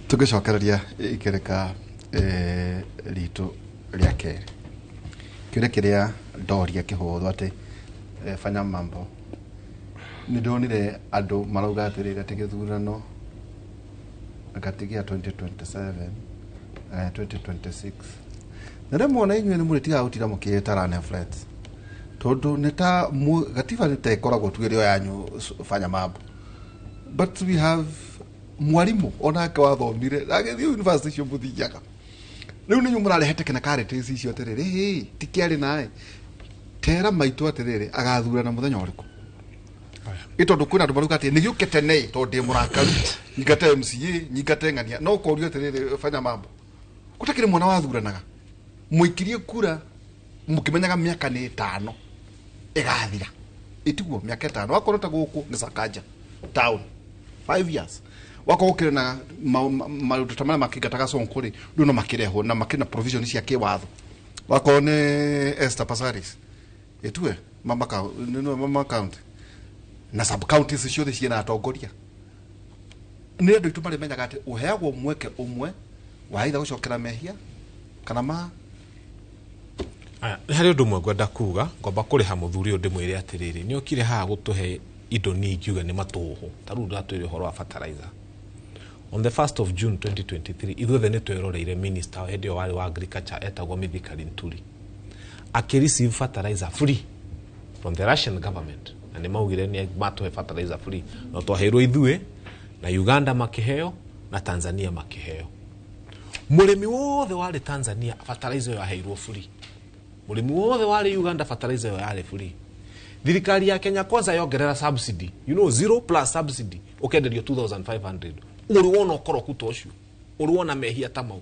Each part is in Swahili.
tugicokereria ikereka ritu ria keri kire kiria ndoria kihuthu ati fanya mambo ni ndonire andu marauga atirira tigithurano gatigia 2027 2026 na ndemona inywe ni muritiga gutira mukietara na flats tondu nita gatiba nitekoragwo tugirio yanyu fanya mambo but we have mwarimu onake wathomire agithio university cio muthiaga riu ni nyumurarehete kana characters icio atiriri tikiari nae tera maitu atiriri agathurana muthenya uriku itondu kwina andu maruga ati nigiukete nei tondu murakaru nyingate MCA nyingate ngania no korio atiriri fanya mambo kutakire mwana wathuranaga muikirie kura mukimenyaga miaka ni 5 igathira itiguo miaka 5 wakorota guku ni Sakaja town 5 years wako ukire na maruta tamana makigataga sonkuri nduno makireho na makina provision cia kiwatho wako ne Esther Passaris etue mama county na sub counties ciothe ciena atongoria ni andu itumare menyaga ati uheagwo mweke umwe waitha gucokera mehia kana ma hari undu mwe ngwenda kuga ngomba kuriha muthuri undu mwire atiriri ni okire ha gutuhe indo ningiuga ni matuhu taru ndatwire horo wa fertilizer on the 1st of June 2023 ithuothe ni tweroreire minister head of agriculture etagwo Mithika Linturi akireceive fertilizer free from the Russian government na ni maugire ni matuhe fertilizer free no twaheirwo ithue na Uganda makiheo na Tanzania makiheo murimi wothe wale Tanzania fertilizer yaheirwo free murimi wothe wale Uganda fertilizer yale free thirikari ya Kenya kwanza yongerera subsidy you know 0 plus subsidy ukenderio 2500 uri wona okoro kuto ucio uri wona mehia tamau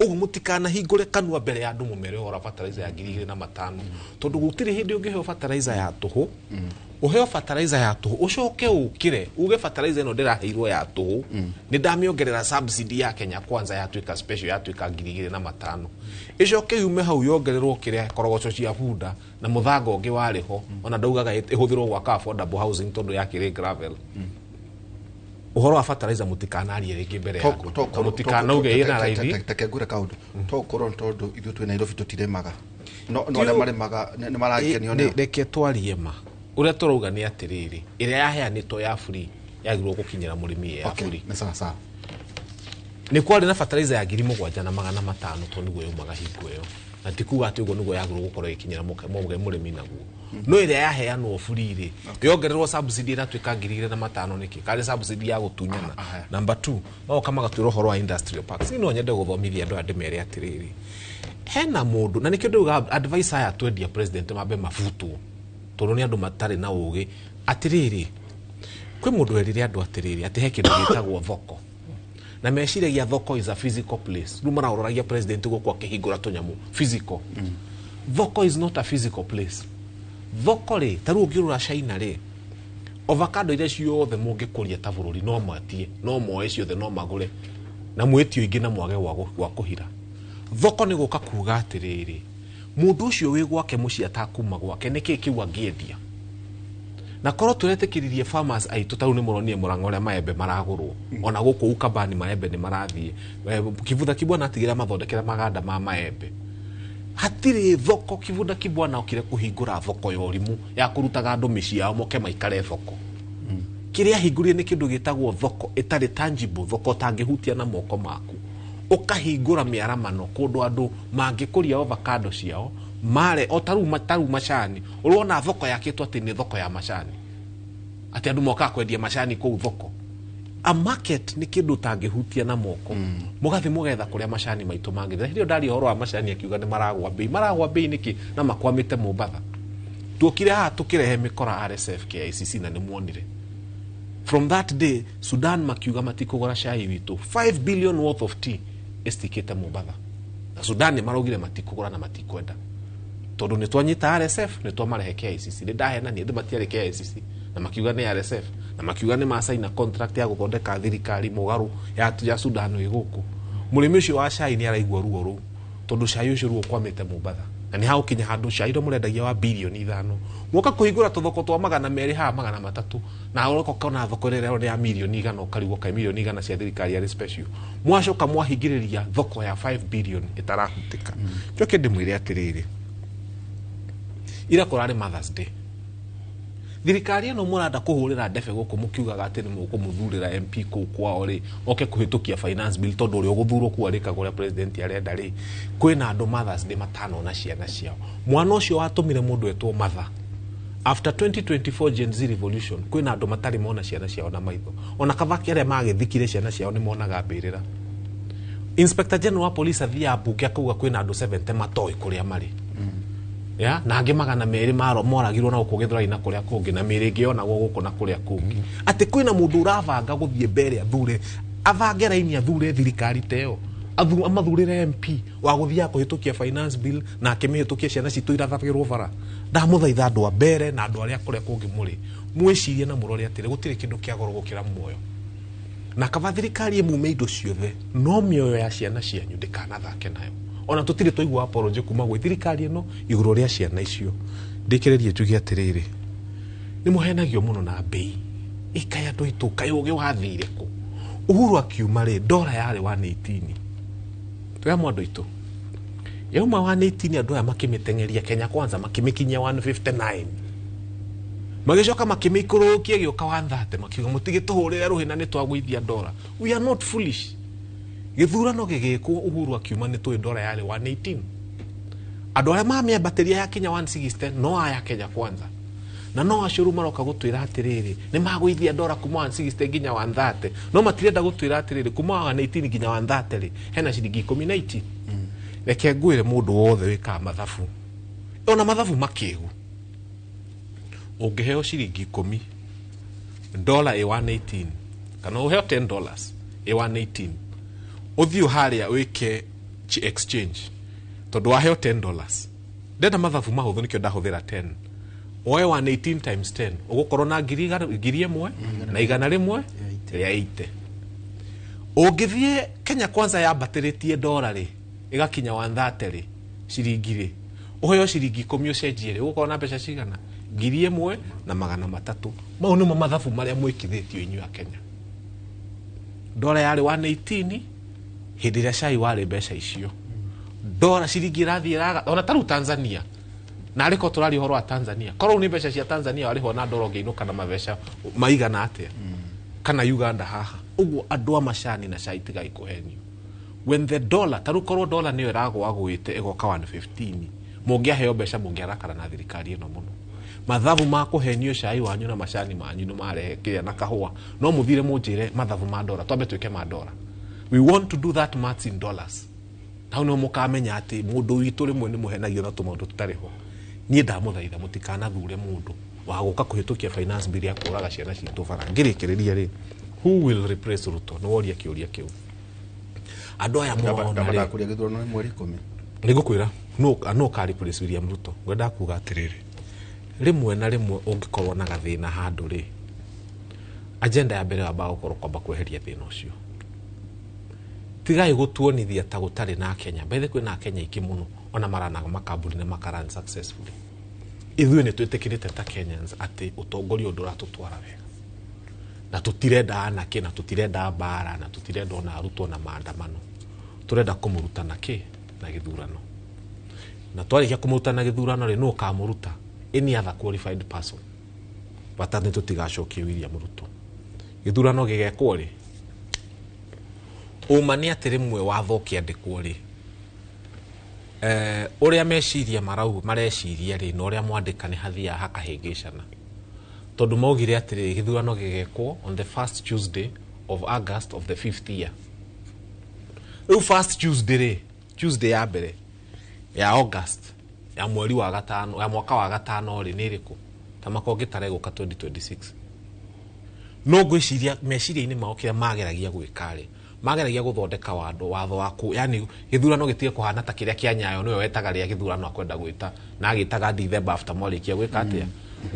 ugu mutikana hingure kanwa mbere ya andu mumere ora fertilizer ya 2500 tondu gutiri hindi ungiheo fertilizer ya tuhu uheo fertilizer ya tuhu ucoke ukire uge fertilizer ino ndiraheirwo ya tuhu ni ndamiongerera subsidy ya Kenya kwanza ya twika special ya twika 2500 icoke yume hau yongererwo kire korogoco cia bunda na muthango ungi wariho ona ndaugaga ihuthirwo gwaka affordable housing tondu ya kire gravel uhoro wa fertilizer mutikana ari ringi mbere ya mutikana uge ina raithi tekegura kaundu tokoro tondu ithu twi Nairobi tutiremaga no ale maremaga ni marakenio ne reke twarie ma uria turuga ni atiriri iria yaheanitwo ya free yagirwo gukinyira murimi ya free ni sawa ni kwari na fertilizer ya 7500 tondu gwe yumaga hingo iyo na tikuga ati ugo nugo yagirwo gukorwo ikinyira murimi naguo no iria yaheanwo free ri yongererwo subsidy ira twika 2500 niki kale subsidy ya gutunyana number 2 no kama gatwiro horo wa industrial parks ino nyende guthomithia andu andimere atiriri hena mundu na nikio nduga advisor ya twendia president mabe mafutu tondu ni andu matari na ugi atiriri kwi mundu erire andu atiriri ati he kindu gitagwo thoko na meciragia thoko is a physical place rumara uroragia president guko akihingura tunyamu physical thoko is not a physical place thoko ri taru ungirura China ri avocado ile ciothe mungikuria ta bururi no matie no moe ciothe no magure na mwetio ingi na mwage wa kuhira thoko ni guka kuga atiriri mundu ucio wi gwake muci atakuma gwake niki kiwa ngiendia na koro turetekiririe farmers aitu taru ni muronie murangore maembe maragurwo ona guku ukabani maembe ni marathie kivutha kibwana atigira mathondekera maganda ma maembe hatiri thoko kivutha kibwana okire kuhingura thoko ya urimu ya kurutaga andu mici yao moke maikare thoko kiria hingurie ni kindu gitagwo thoko itari tangible thoko tangihutia na moko maku ukahingura miaramano kundu andu mangikuria avocado ciao mare otaru macani urona thoko yakitwa ati ni thoko ya macani ati andu moka kwendia macani ku thoko a market ni kindu tangihutia na moko mugathi mugetha kuria macani maitu mangithira hirio ndari horo wa macani akiuga ni maragwa bei niki na makwamite Mombatha tuokire ha tukirehe mikora RSF KICC na ni muonire from that day Sudan makiuga matikugora cai witu 5 billion worth of tea estikete Mombatha na Sudan marogire matikugora na matikwenda tondu ni twanyita RSF ni twamarehe KICC ni ndahena ni matiare KICC na makiuga ni RSF na makiuga ni masaina contract ya guthondeka thirikari mugaru ya Sudan iguku murimi ucio wa cai ni araigwa ruo ru tondu cai ucio ruo kwamite Mombatha na ni hau kinya handu shairo murendagia wa bilioni 5 muka kuhingura tuthoko twa 200 ha 300 na uroko kana thoko rero ya milioni 100 ukarigo ka milioni 100 cia thirikari ya special mwacoka mwahingiriria thoko ya 5 billion itarahutika cyo ndimwire atiriri ira kurari Mother's Day thirikari ino muranda kuhurira ndebe guku mukiugaga ati ni mukumuthurira MP ku kwao ri oke kuhitukia finance bill tondu uri uguthurwo kuarika kuria president arenda ri kwina andu Mother's Day matano na ciana ciao mwana ucio watumire mundu etwo mother after 2024 Gen Z revolution kwina andu matari mona ciana ciao na maitho ona kathaki aria magithikire ciana ciao ni monaga mbirira Inspector General wa police athia mbuke akuga kwina andu 70 matoi kuria mari ya na ange 200 maro moragirwo na ukugithira ina kuria kungi na miringi ona guku na kuria kungi ati kwina mundu uravanga guthie mbere athure avange raini athure thirikari teo amathurire MP wa guthia kuhitukia finance bill na akimihitukia ciana citu irathagirwo bara ndamuthaitha andu a mbere na andu aria kuria kungi muri mwicirie na murore atire gutire kindu kia goro gukira muoyo na kava thirikari emume indo ciothe no mioyo ya ciana cianyu ndikanathake nayo ona tutire toigwa apology kuma gwe thirikari ino iguru ria ciana icio ndikiririe njugi atiriri ni muhenagio muno na bei ikaya ndoitu kayuge wathire ku Uhuru akiuma ri dola yari 118 tuya mwandu itu yauma 118 andu aya makimitengeria Kenya Kwanza makimikinya 159 magicoka makimikurukia gioka 130 makiuga mutigituhurira ruhina ni twagwithia dola we are not foolish githurano gigikwo Uhuru akiuma ni twi dola yari 118 andu aria mamia bateria ya Kenya 160 no aya Kenya Kwanza na no acuru maroka gutwira atiriri ni magwithia dola kuma 160 ginya 130 no matirenda gutwira atiriri kuma 118 ginya 130 ri hena ciringi 18 reke ngwire mundu wothe wika mathabu ona mathabu makigu ungeheo ciringi 10 dola e 118 kana uheo $10 e 118 uthio haria wike exchange tondu waheo $10 ndenda mathabu mahuthu nikyo ndahuthira 10 oe 118 times 10 ugukorwo na ngiri imwe na igana rimwe ya 80 ungithie Kenya Kwanza ya bateretie dola ri igakinya 130 ri ciringi ri uheo ciringi 10 ucenjie ri ugukorwo na mbeca cigana ngiri imwe na 300 mau nimo mathabu maria mwikithitio inyu ya Kenya dola yari 118 hindi ria cai wari mbeca icio dola ciringi rathie raga ona taru Tanzania na ariko turari horo wa Tanzania korwo ni mbeca cia Tanzania wari ho na dola ngeinuka na mabeca maigana atia kana Uganda haha uguo andu amacani na cai tigai kuhenio when the dollar taru korwo dola niyo iragwa gwite igoka 115 mungiaheo mbeca mungiarakara na thirikari ino muno mathabu ma kuhenio cai wanyu na macani manyu no marehe kia na kahua no muthire munjire mathabu ma dola twambe twike ma dola we want to do that maths in dollars na no mukamenya ati mundu witu rimwe ni muhenagio na tumundu tutariho nie ndamuthaitha mutikana thure mundu wa guka kuhitukia finance bill ya kuraga ciana citu bara ngirikiriria ri who will replace Ruto no woria kiuria kiu andu aya ndabara kuria githurano mweri 10 nigukwira no ka replace William Ruto ngwenda kuga atiriri rimwe na rimwe ungikorwo na gathina handu ri agenda ya mbere wamba gukorwo kwamba kweheria thina ucio tigai gutuonithia ta gutari na Kenya bethe kwina Kenya iki muno ona maranaga makambuni na makaran successfully ithuĩ nĩ twĩtĩkĩrĩte ta Kenyans ati utongoria ũndũ ũratũtwara wega na tutirenda anake na tutirenda mbara na tutirenda ona arutwo na maandamano turenda kumuruta na ki na githurano na twarikia kumuruta na githurano ri no kamuruta any other qualified person batane tutigacokie William Ruto githurano gigekwo ri umani atiri mwe watho kiandikwo ri uria meciria mareciria ri no uria mwandika ni hathia hakahingicana tondu maugire atiri githurano gigekwo on the first Tuesday of August of the 5th year first Tuesday ya mbere ya August ya mweri wa gatano ya mwaka wa gatano ri ni riku tamakonge tareguka 2026 no gwiciria meciria-ini maokira mageragia gwikari mageragia guthondeka watho waku yani githurano gitige kuhana ta kiria kia Nyayo niwe wetaga ria githurano akwenda gwita na agitaga December after mwarikia gwika atia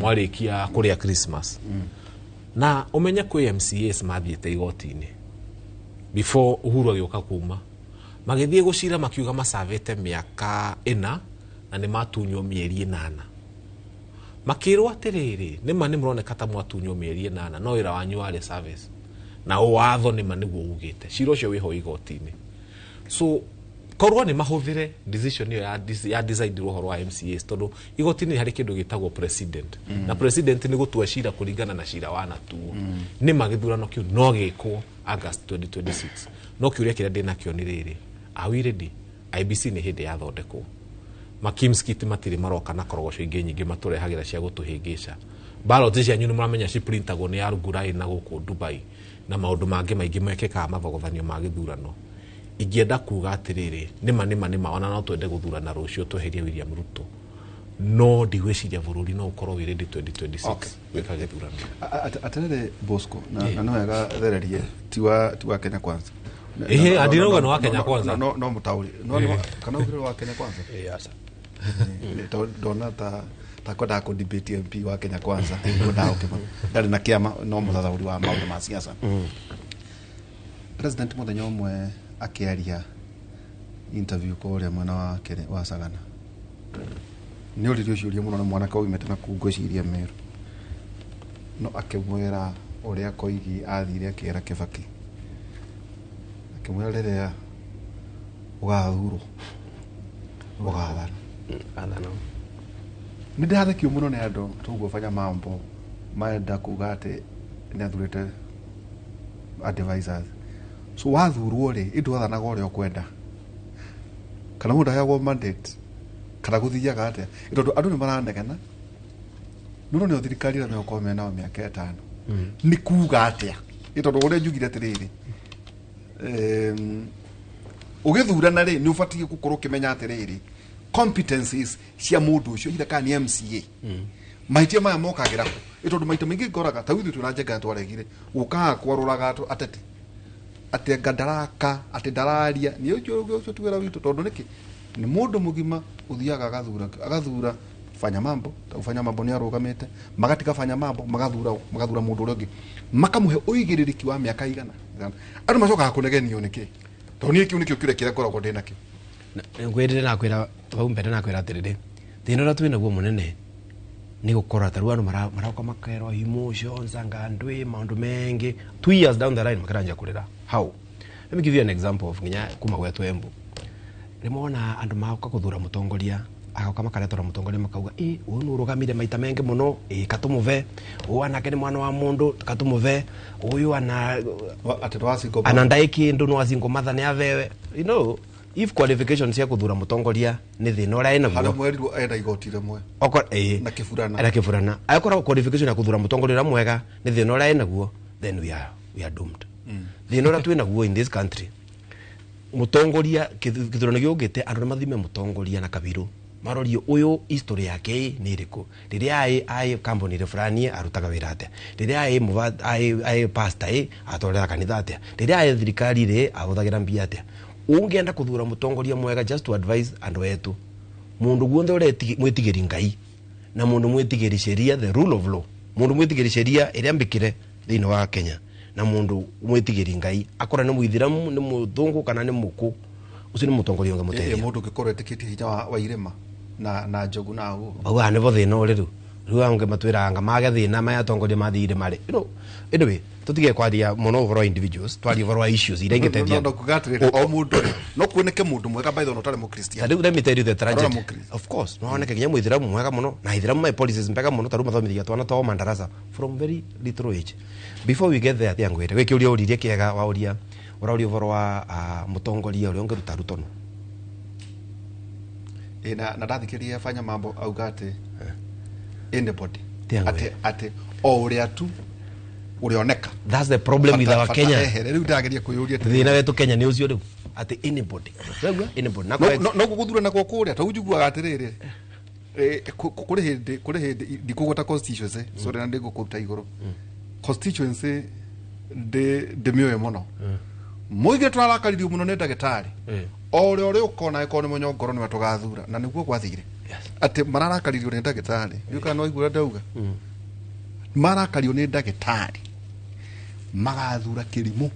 mwarikia kuria Christmas na umenye kwi MCAs mathiete igoti-ini before Uhuru agioka kuma magithie gucira makiuga macavete miaka 4 na nĩ matunywo mĩeri 8 makĩrwo atĩrĩrĩ nĩma nĩ mũroneka ta mwatunyo mĩeri 8 no wĩra wanyu warĩ service na watho nĩma nĩguo ugĩte cira ũcio wĩho igoti-inĩ so korwo nĩ mahũthĩre decision iyo ya decide ũhoro wa MCAs tondũ igoti-inĩ harĩ kĩndũ gĩtagwo president na president nĩ gũtua cira kũringana na cira wanatuo nĩma gĩthurano kĩu no gĩkwo August 2026 no kĩũria kĩrĩa ndĩnakĩo nĩ rĩrĩ are we ready IBC nĩ hĩndĩ yathondekwo makimskit matirĩ maroka na korogoco ingĩ nyingĩ matũrehagĩra cia gũtũhĩngĩca ballot cianyu nĩ mũramenya ciprintagwo nĩ ya Rungurai na gũkũ Dubai na maũndũ mangĩ maingĩ mekĩkaga mathogothanio ma gĩthurano ingĩenda kuga atĩrĩrĩ nĩma ona no twende gũthurana rũciũ tweherie William Ruto no ndigwĩciria bũrũri no ũkorwo wĩ ready 2026 gwĩka gĩthurano atĩrĩrĩ Bosco na no wega thererie tiwa Kenya Kwanza adinoga no wa Kenya Kwanza no mũtaũri no kana ũgĩrĩrwo wa Kenya Kwanza asa ndona ta kwenda ku debate MP wa Kenya Kwanza ndao kĩma ndarĩ na kĩama no mũthathaũri wa maũndũ ma siasa president mũthenya ũmwe akĩaria interview kũrĩa mwena wa Kenya wa Sagana nĩ ũrĩrĩ ũciũria mũno na mwanake oimĩte na kungũciria Meru no akĩmwĩra ũrĩa Koigi athire akĩera Kibaki akĩmwĩra rĩrĩa ũgathurwo ũgathana no nĩ ndathekio mũno nĩ andũ tũgũbanya mambo maenda kuga atĩ nĩ athurĩte advisors so wathurwo rĩ indwathanaga ũrĩa ũkwenda kana mũndũ aheagwo mandate kana gũthiaga atĩa tondũ andũ nĩ maranegena no nĩ thirikari ĩrĩa mĩoko mena mĩaka 5 nĩ kuga atĩa tondũ ũrĩa njugire atĩrĩrĩ ũgĩthurana rĩ nĩ ũbatiĩ gũkorwo ũkĩmenya atĩrĩrĩ competencies cia mũndũ ũcio ira kana nĩ MCA mahĩtia maya mokagĩra kũ tondũ maita maingĩ ngoraga ta ithuĩ twĩna Njenga twaregire gũkaga kwarũraga atete atĩ ngandaraka atĩ ndararia nĩ ũcio tu wĩra witũ tondũ nĩkĩ nĩ mũndũ mũgima ũthiaga agathura fanya mambo ufanya mambo nĩ arũgamĩte magatiga fanya mambo magathura mũndũ ũrĩa ũngĩ makamũhe ũigĩrĩrĩki wa mĩaka igana andũ macokaga kũnegenio nĩkĩ tondũ niĩ kĩu nĩkĩo kĩrĩa kĩrĩa ngoragwo ndĩ nakĩo ngwĩrĩre na kwĩra hau mbere na kwĩra atĩrĩrĩ thĩna ũrĩa twĩ naguo mũnene nĩ gũkorwo ta rĩu andũ marauka makerwo emotions angandwĩ maũndũ mengĩ 2 years down the line makaranja kũrĩra how let me give you an example of nginya kuma gwetũ Embu rĩmona andũ magoka gũthura mũtongoria agoka makaretora mũtongoria makauga ũyũ nĩ ũrũgamire maita mengi mũno katũmũve ũyũ anake nĩ mwana wa mũndũ katũmũve ũyũ anandai kĩndũ no acingo matha nĩ avewe you know if qualifications cia gũthura mũtongoria nĩ thĩna ũrĩa enaguo harĩ mwerirwo enda igoti rĩmwe na kĩburana akorwo qualification ya gũthura mũtongoria ũrĩa mwega nĩ thĩna ũrĩa enaguo then we are doomed thĩna ũrĩa twĩ naguo in this country mũtongoria gĩthurano gĩũkĩte andũ nĩ mathime mũtongoria na kabirũ marorio ũyũ history yake nĩ ĩrĩkũ rĩrĩa ai company fulani arutaga wĩra atĩa rĩrĩa ai pastor atwarĩra kanitha atĩa rĩrĩa thirikari rĩ ahũthagĩra mbia atĩa ũngĩenda kũthura mũtongoria mwega just to advise andũ etu mũndũ guothe ũrĩa mwĩtigĩri Ngai na mũndũ mwĩtigĩri sheria the rule of law mũndũ mwĩtigĩri sheria ĩrĩa mbĩkire thĩinĩ wa Kenya na mũndũ mwĩtigĩri Ngai akora nĩ mũithĩramu nĩ mũthũngũ kana nĩ mũkũ ucio nĩ mũtongoria ũngĩ mũteithia mũndũ ũngĩkorwo etĩkĩtie hinya wa irema na njogu na hũ bauga nĩ bo thĩna ũrĩ rĩu angĩ matwĩranga mage thĩna maya atongoria mathire marĩ anyway tutige kwaria mũno ũhoro wa individuals twaria ũhoro wa issues iria ingĩteithia o mũndũ no kuoneke mũndũ mwega by the way ũtarĩ mũkristiano let me tell you the tragedy of course no oneke nginya mũithĩramu mwega mũno na ithĩramu my policies mpega mũno tarũ mathomithagia twana twao mandarasa from very little age before we get there thia ngwĩre wĩke ũria ũririe kĩega wa ũria ũhoro wa mũtongoria ũrĩa ũngĩruta rutono na ndathikĩria fanya mambo auga atĩ anybody ati o ũrĩa tu urioneka that's the problem with our Kenya rĩu ndageria kũyũria thĩna wetu Kenya nĩ ũcio rĩu ati anybody no gũthura na kũrĩa ta ũnjiguaga atĩrĩrĩ kũrĩ hĩndĩ ndikũgota constituency so rĩna ndĩgũkũruta igũrũ constituency ndĩmĩoe mũno mũigĩ tũrarakaririo mũno nĩ ndagĩtarĩ o ũrĩa ũkona ĩkorwo nĩ mũnyongoro nĩwe tũgathura na nĩguo gwathire atĩ mararakaririo nĩ ndagĩtarĩ nĩũka no igũra ndauga marakaririo nĩ ndagĩtarĩ magathura kĩrimũ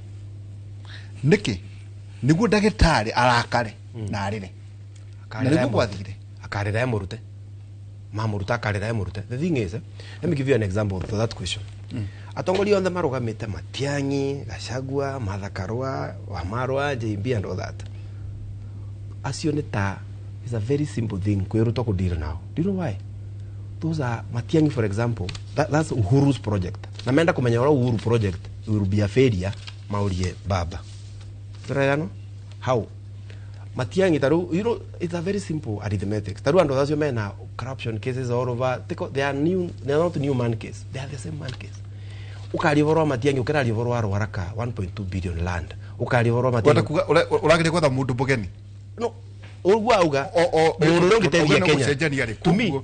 nĩkĩ nĩguo ndagĩtarĩ arakare na arĩre na nĩguo gwathire akarera ya murute mamuruta akarera ya murute. The thing is, let me give you an example for that question. Atongoria on the marugamite Matiang'i, Gachagua, Martha Karua, Wamarwa, JB and all that. Asioneta is a very simple thing kweruta kudeal now. Do you know why? Those are Matiang'i, for example. That's Uhuru's project. Na menda kumenya wala Uhuru project will be a failure maulie baba. Zara how? Matiang'i taru, you know, it's a very simple arithmetic. Taru and those mena corruption cases all over. They are not new man case. They are the same man case. Ukalivoro Matiang'i ukalivoro waraka 1.2 billion land. Ukalivoro Matiang'i. Ulagire kwa mundu bugeni. No. Uga mundu ngitedia Kenya. To me,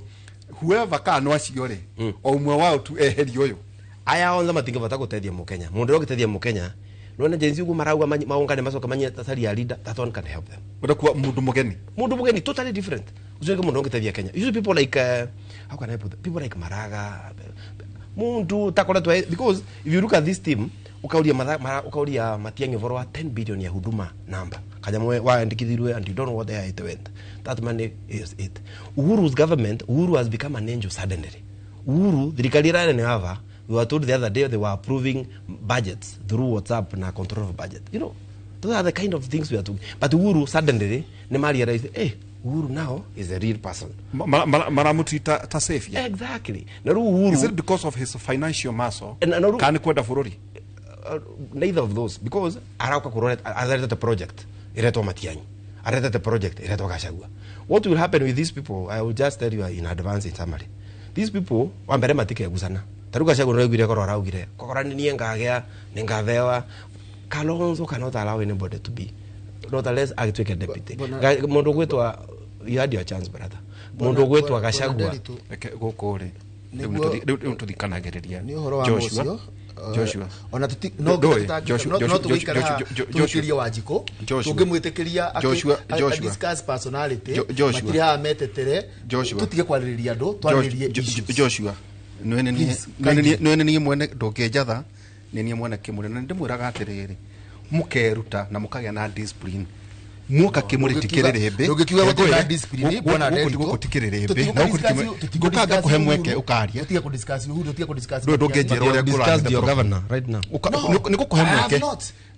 whoever can waciore o umwe wao tu eheri uyu aya onza matinga bata gutedia mu Kenya. Mundu ngitedia mu Kenya. Nona jenzi ugu marauga maungane masoka manye tasari ya leader, that one can help them. Wada kuwa mundu mugeni totally different. Uzoeka mundu ngitedia Kenya. Usually people like how can I put it? People like Maraga. Mundu takola tu, because if you look at this team, ukaulia Matiang'i vorwa 10 billion ya huduma number. Kajamwe waandikithirwe and you don't know what it went. That money is it. Uhuru's government, Uhuru has become an angel suddenly. Uhuru, the Rikalira and Hava, we were told the other day they were approving budgets through WhatsApp and control of budget. You know, those are the kind of things we are doing. But Uhuru suddenly, Nemari realized, hey, Uhuru now is a real person. Maramuti ta safe. Exactly. Uhuru, is it because of his financial muscle? Can kwenda furori? Neither of those, because arauka kurore areta project ireto Matiang'i, areta project ireto Gachagua. What will happen with these people? I will just tell you in advance in summary. These people wambere matike gusana. Taruga Gachagua regire ko raugire. Kokorani ni ngagea, ningathewa. Kalonzo cannot allow anybody to be. Not unless I take a deputy. Mundu gwetwa, you had your chance, brother. Mundu gwetwa Gachagua. Gokore. Tuthikanagereria. Joshua ona no tukikara tukiria Wanjiko tungimwitikiria discuss personality matiri ha metetere tutige kwaririria andu twaririe Joshua nene ni mwene ndungejatha ni mwene kimuri na ndimwiraga atiriri mukeruta na mukagia na discipline muka kimuri tikirerebe ndugikiwa gutira discipline bwana Derito gutikirerebe na gukanga kuhe mweke ukaria tutige ku discuss Uhuru tutige ku discuss ndungejera uria discuss your governor right now niko kuhe mweke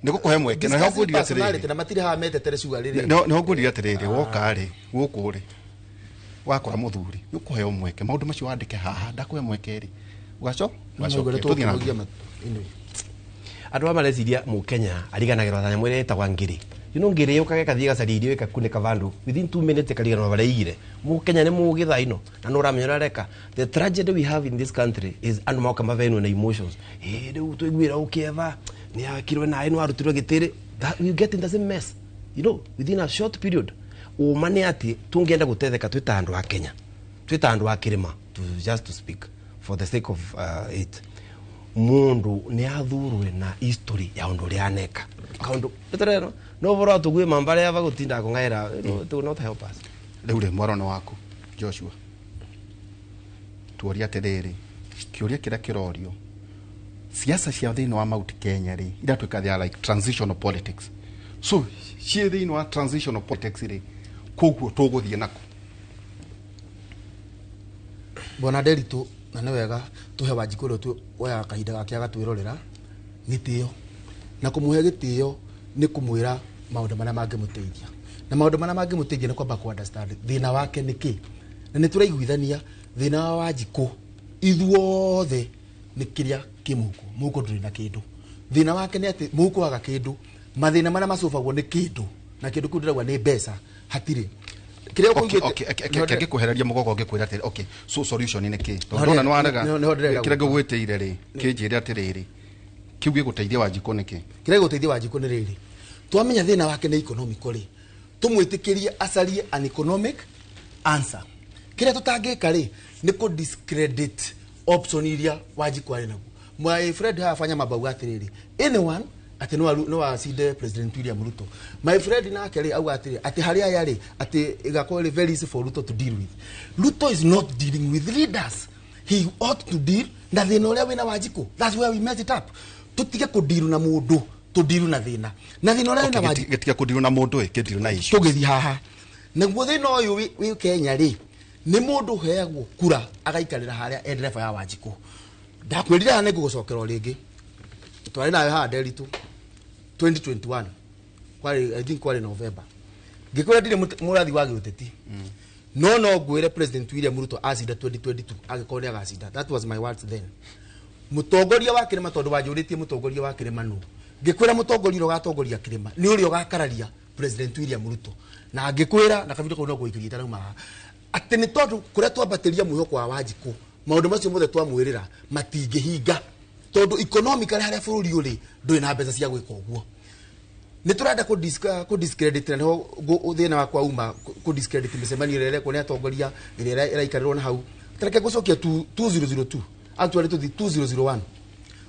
niko kuhe mweke na ho ngurira atiriri na matiri ha metetere ciuga riri no ngurira atiriri woka ri guku ri wakora muthuri ukuhe mweke maundu macio wandike haha ndakuhe mweke ri ugaco tuthina andu amareciria mu Kenya ariganagirwa tanya mwire etagwa ngiri. You know ngiri ukage kathie gacaririo ikakuneka vandu within 2 minutes kariganwa bareigire mu Kenya ni mu githaino na no ramenya reka. The tragedy we have in this country is andu mauka mavenu na emotions riu tuigwira ukieva ni akirwe na ino arutirwe gitiri that we get in the same mess, you know, within a short period. Umane ati tungienda gutetheka twita andu a Kenya, twita andu a kirima, to just to speak for the sake of it. Mundu ni athurwe na history ya undu rianeka kaundu eterero no vora tugwe mambare ava gutinda kungaira it will not help us. Leure mwarano wako Joshua tuoria terere kiuria kira kirorio siasa cia thini wa Mount Kenya ri ira twika they are like transitional politics, so cie thini wa transitional politics ri koguo tuguthie nako bwana Derito na nĩ wega tuhe Wanjiko ro tu oya kahinda gake agatwirorera gitio na kumuhe gitio ni kumwira maundu mana mangimuteithia na maundu mana mangimuteithia ni kwamba ku understand thina wake niki na ni turaiguithania thina wa Wanjiko ithuothe ni kiria kimuko muko nduri na kindu thina wake ni ati muko aga kindu mathina mana macubagwo ni kindu na kindu kundiragwa ni mbeca hatiri kireo kungite kuhereria mugogo ngikwira atiri okay so solution ni ki ndona nwarega kirego gwiteire ri kinjire atiriri kiugie guteithia Wanjiko niki kirego guteithia Wanjiko ni riri twamenya thina wake ni economic ri tumwitikirie acarie an economic answer kire tutangika ri ni ku discredit option iria Wanjiko ari naguo. My friend hafanya mabau atiriri anyone ati no acide President William Ruto. My friend na akere au atiri ati haria yari ati igakore very easy for Ruto to deal with. Ruto is not dealing with leaders. He ought to deal na thina uria wina Wanjiko. That's where we mess it up. Tutige ku deal na mundu, to deal na thina. Na thina uria wina Wanjiko getika ku deal na mundu ke deal na issue. Tugethi haha na guothe no wi Kenya ri ni mundu heagwo kura agaikarira haria endereva ya Wanjiku ndakwirira ne gugocokera ringi twari nayo ha Nderitu 2021 kwari I think kwari November ngikora ndire murathi wa giuteti no ngwire President William Ruto acinda 2022 agikora agacinda. That was my words then. Mutongoria wa kirima tondu wajuritie mutongoria wa kirima no ngikwira mutongoria ugatongoria kirima ni uri ugakararia President William Ruto na ngikwira na kabido ko no guikiria taruma ati ni tondu kuria twambatiria muhoko wa Wanjiku maundu macio mothe twamwirira matingihinga tondu economically haria bururi uri ndui na mbeca cia gwika uguo. Ni turenda ku discredit na ho thina wa kwa uma ku discredit misemani rere ko ni atongoria ira iraikarirwo na hau tareke gucokia 2002 actually to the 2001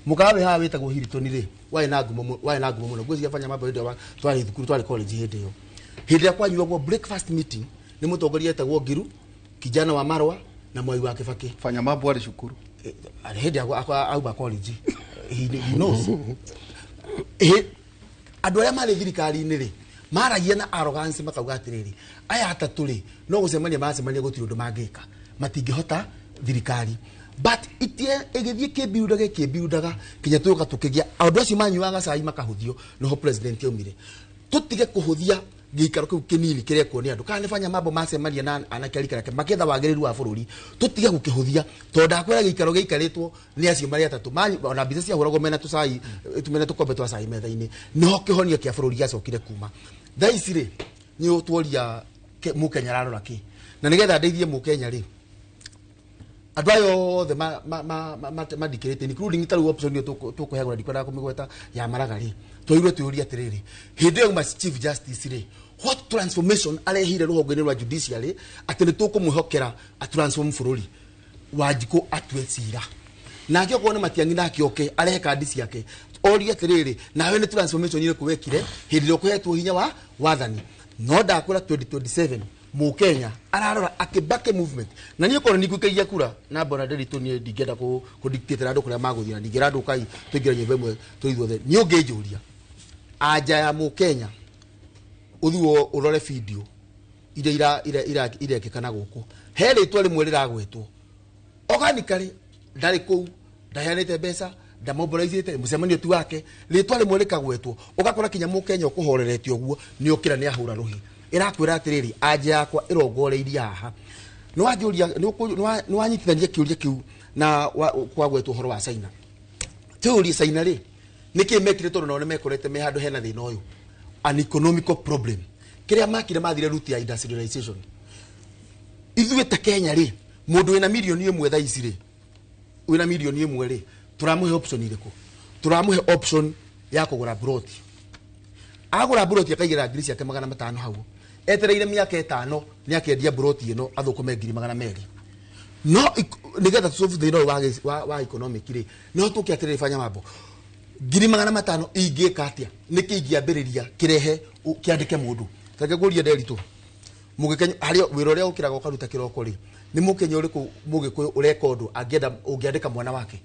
mukawe ha wetagwo Hilton ri wai na ngumo muno gwezi yafanya mambo ndio twari thukuru twari college hindi yo hindi ya kwanyuagwo breakfast meeting ni mutongoria etagwo Ngiru kijana wa Marwa na Mwai wa Kibaki fanya mambo ari shukuru hindi auba college he knows andu aria mari thirikari-ini ri maragia na arrogance makauga atiriri aya atatu ri no gucemania macemania gutiri undu mangika matingihota thirikari but itie egithie kibiudaga kinya tuka tukigia andu acio manyuaga cai makahuthio no president yaumire tutige kuhuthia gikaro kiu kinini kiria kuoni andu kana fanya mambo macemania na anakiarika maketha wagiriru wa bururi tutige gukihuthia tonda kwera gikaro gikaritwo ni acio mari atatu manyu ona biza cia huragwo mena tucai tumena tukombe twa cai metha-ini no kihonia kia bururi gacokire kuma thaicire ni utworia Mukenya rarora ki na nigetha ndeithie Mukenya ri andu ayo the ma dikirete including taru option yo tukuhegura ndikwenda kumigweta ya maragari twairwe tuyuria atiriri hindi yo mas chief justice ri what transformation arehire ruhonge-ini rwa judiciary ati ni tukumwihokera a transform bururi Wanjiku atwe cira nake okone matiangi nake oke arehe kandi ciake oria atiriri nawe ni transformation ire kuwekire hindi ro kuhetwo hinya wa wathani no ndakura 2027 Mukenya ararora akibake movement na niyo kono nikukegia kura na bona Nderitu ni ndingenda ku dictate andu kuria maguthira ndingira andu kai tuingira nyembe mwe tuithothe ni ungejuria anja ya Mukenya uthuo urore video ira kikana guku hele twali mwelera gwetwo organically ndari ku ndayanete mbeca ndamobilizete mucemanio tu wake ritwa rimwe rikagwetwo ugakora kinya Mukenya ukuhoreretio guo ni ukira ni ahura ruhi irakwira atiriri anja yakwa irongoreirie haha no ajuria no anyitithania kiuria kiu na kwagwetwo horo wa China teori China ri niki mekire tondu no mekorete me handu hena thina uyu an economical problem kiria makire mathire ruti ya industrialization ithuĩ ta Kenya ri mundu wina milioni imwe tha ici ri wina milioni imwe ri turamuhe option iriku turamuhe option ya kugura brot agura brot akaigira ngiri ciake 500 hau etereire miaka 5 ni akendia brot ino athukume ngiri 200 no nigetha tusolve the wa economic ri no tukiatirire fanya mambo ngiri 500 ingika atia niki ingiambiriria kirehe kiandike mundu kage guria Nderitu Mugikenya hario wira ukiraga ukaruta kiroko ri ni Mukenya uriku Mugikuyu urekondo ungiandika mwana wake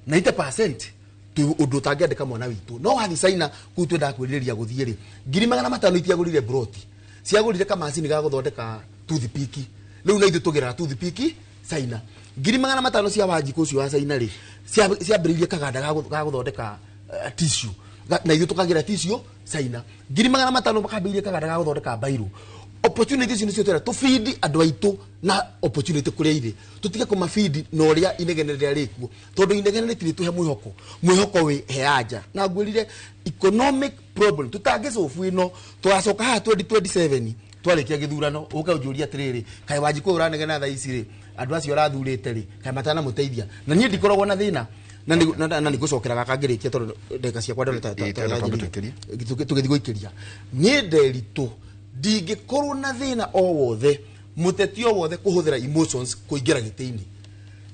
90% tu undu tangiandika mwana witu no wathi China kutu ndakwiriria guthie ngiri 500 itiagurire broti ciagurire ka macini ga guthondeka toothpick riu na ithu tugira toothpick China ngiri 500 cia Wanjiku ucio wa China ri ciambiririe kaganda ga guthondeka tissue na ithu tukagira tissue China ngiri 500 makambiririe kaganda ga guthondeka bairo opportunities ni cio to feed andu aitu na opportunity kuria ire tutige kuma feed no ria inegenerera rikuo tondu inegenerera tiri tuhe mwihoko wi heaja na ngwirire economic problem tutangicofu ino twacoka ha 2027 twarikia githurano uka ujuria atiriri kai Wanjiku uranegena tha ici ri andu acio rathurite ri kai matana muteithia na nie ndikoragwo na thina na nigucokeraga kangirikia tondu ndeka cia kwa ndona tugithigwo ikiria nie Nderitu ndingikorwo na thina o wothe muteti o wothe kuhuthira emotions kuingira gitini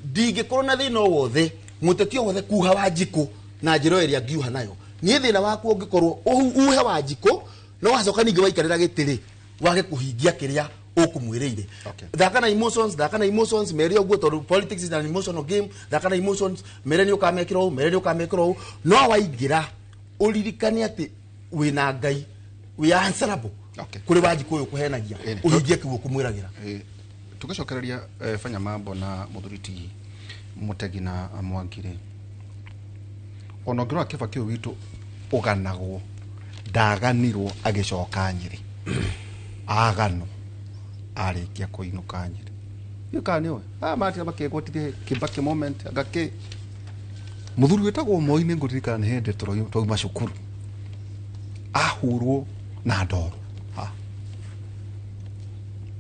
ndingikorwo na thina o wothe muteti o wothe kuha Wanjiku na njiro iria ngiuha nayo ni thina waku ungikorwo uhe Wanjiku no wacoka ningi waikarira gitiri wage kuhingia kiria ukumwiriire thaka na emotions meri oguo tondu politics is an emotional game thaka na emotions mere ni ukamekiro no waingira uririkane ati wina Ngai we answerable Okay. kuri Wanjikũyũ kũhenagia ũhingie kiugo kũmwĩragĩra tugicokereria fanya mambo na Mũthuriti Mutegi na Mwangire ona ngĩrora kĩba kĩu witũ ũganagwo ndaganirwo agĩcoka Nyĩrĩ agano arĩkia kũinũka Nyĩrĩ yũka nĩwe matia makĩgwatithie Kibaki moment agake mũthuri wĩtagwo Moi nĩ ngũririkana nĩ hĩndĩ twauma cukuru ahurwo na ndoro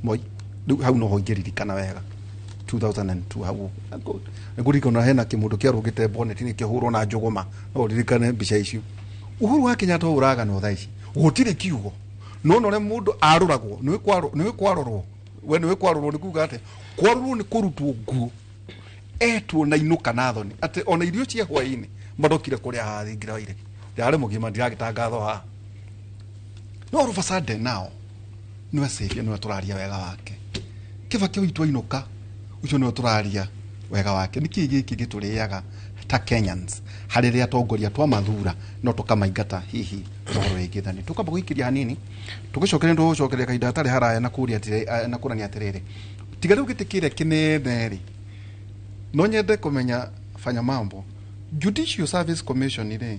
Moi hau no hoingĩririkana wega 2002 hau ngũririkana hena kĩmũndũ kĩarũgĩte bonnet nĩ kĩhũrwo na njũgũma no ririkane mbica icio Uhuru wa Kenyatta ũragano thaa ici gũtirĩ kiugo no nore mũndũ arũragwo nĩ kwarorwo we nĩ kwarorwo nĩ kuga atĩ kwarorwo nĩ kũrutwo nguo etwo na inuka na thoni atĩ ona irio cia hwaĩ-inĩ madokire kũrĩa hathingira wa iregi yarĩ mũgima ndiragĩtangatho ha no rubasade nao niwe safe niwe tũraria wega wake Kibaki witũ inuka ucio niwe tũraria wega wake niki gĩkĩ gĩtũrĩaga ta Kenyans harĩrĩa atongoria twa mathura no tũkamaingata hihi ũhoro wĩngĩthani tũkamba gũikĩria hanini tũgĩcokeria ndũgũcokeria kahinda atarĩ haraya na kũria atĩrĩ na kũrania atĩrĩrĩ tiga rĩu gĩtĩ kĩrĩa kĩnene rĩ no nyende kũmenya fanya mambo Judicial Service Commission rĩ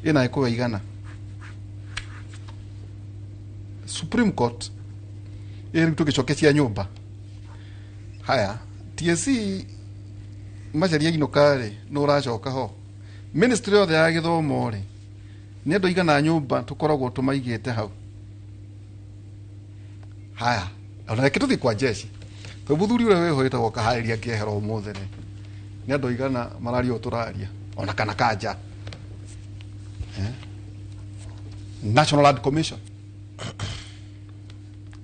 ĩna ĩkũwa igana Supreme Court ĩrĩ tũgĩcokecia nyũmba haya TSC macharia inuka rĩ no ũracoka ho Ministry yothe ya gĩthomo rĩ nĩ andũ igana nyũmba tũkoragwo tũmaigĩte hau haya ona kĩtũthi kwa jeshi mũthuri ũrĩa wĩhoyetagwo kaharĩria kĩehero ũmũthĩ rĩ nĩ andũ igana marario tũraria ona kana kanja National Land Commission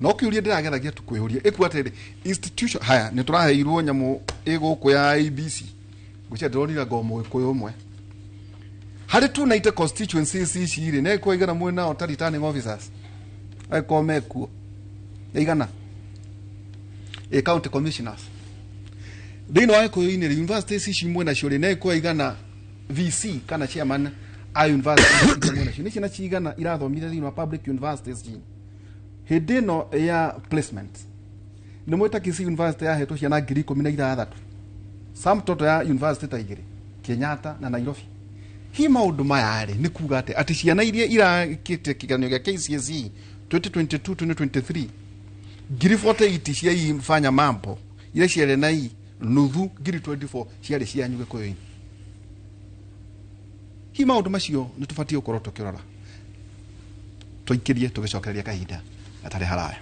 no kiuria ndĩrageragia tukwĩhuria ĩkuwa atĩrĩ institution haya nĩ tũraheirwo nyamũ ĩgũkũ ya IBC ngũcia ndĩronira ngomo ĩkũyũ ũmwe harĩ 290 constituencies ici rĩ nĩ ĩkuwa igana mwena o ta returning officers ĩkuwa mekuo igana county commissioners thĩinĩ wa ĩkũyũ-inĩ universities ici mwena cio rĩ nĩ ĩkuwa igana VC kana chairman a university mwena cio nĩ ciana cigana irathomithia thĩinĩ wa public universities hĩndĩ ĩno ya placement nĩ mwĩta Kisii University yahetwo ciana 16,000 some total ya university ta igĩrĩ Kenyatta na Nairobi hi maũndũ maya rĩ nĩ kuga atĩ ciana iria irakĩte kĩgeranio gĩa KCSE 2022-2023 48 cia fanya mambo iria ciarĩ na nuthu 24 ciarĩ cianyu Gĩkũyũ-inĩ hi maũndũ macio nĩ tũbatiĩ gũkorwo tũkĩrora tũikĩrie tũgĩcokereria kahinda atarĩ haraya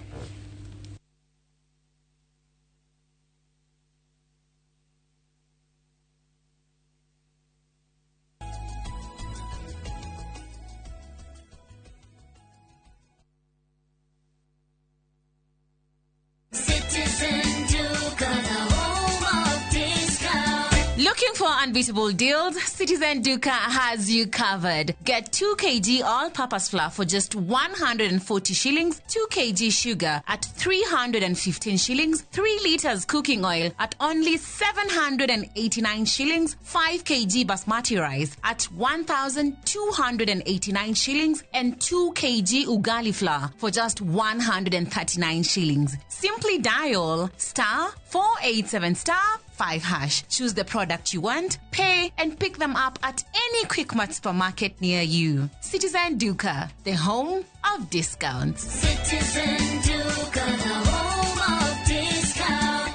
Looking for unbeatable deals? Citizen Duka has you covered. Get 2 kg all-purpose flour for just 140 shillings, 2 kg sugar at 315 shillings, 3 liters cooking oil at only 789 shillings, 5 kg basmati rice at 1,289 shillings, and 2 kg ugali flour for just 139 shillings. Simply dial *487*5#. Choose the product you want, pay, and pick them up at any Quickmart supermarket near you. Citizen Duka, the home of discounts. Citizen Duka, the home of discounts.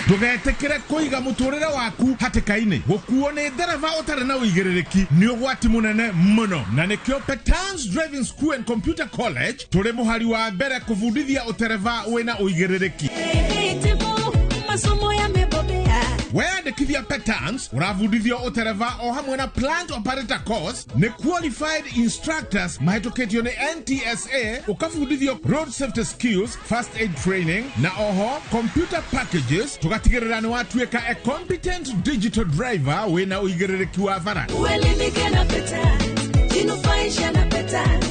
Ndũgetekere kũiga mũtũrĩre waku hatĩka-inĩ gũkuo nĩ ndereva ũtarĩ na ũigĩrĩrĩki nĩ ũgwati mũnene mũno na nĩkĩo Petans Driving School and Computer College tũrĩ mũhari wa mbere kũbundithia ũtereva wĩna ũigĩrĩrĩki. Weyandĩkithia Petans ũrabundithio ũtereva o hamwe na plant operator course nĩ qualified instructors mahĩtũkĩtio nĩ NTSA ũkabundithio road safety skills, first aid training na oho computer packages tũgatigĩrĩra nĩ watuĩka a competent digital driver wĩna ũigĩrĩrĩki wa bara. Uelimike na Petans, jinufaishe na Petans.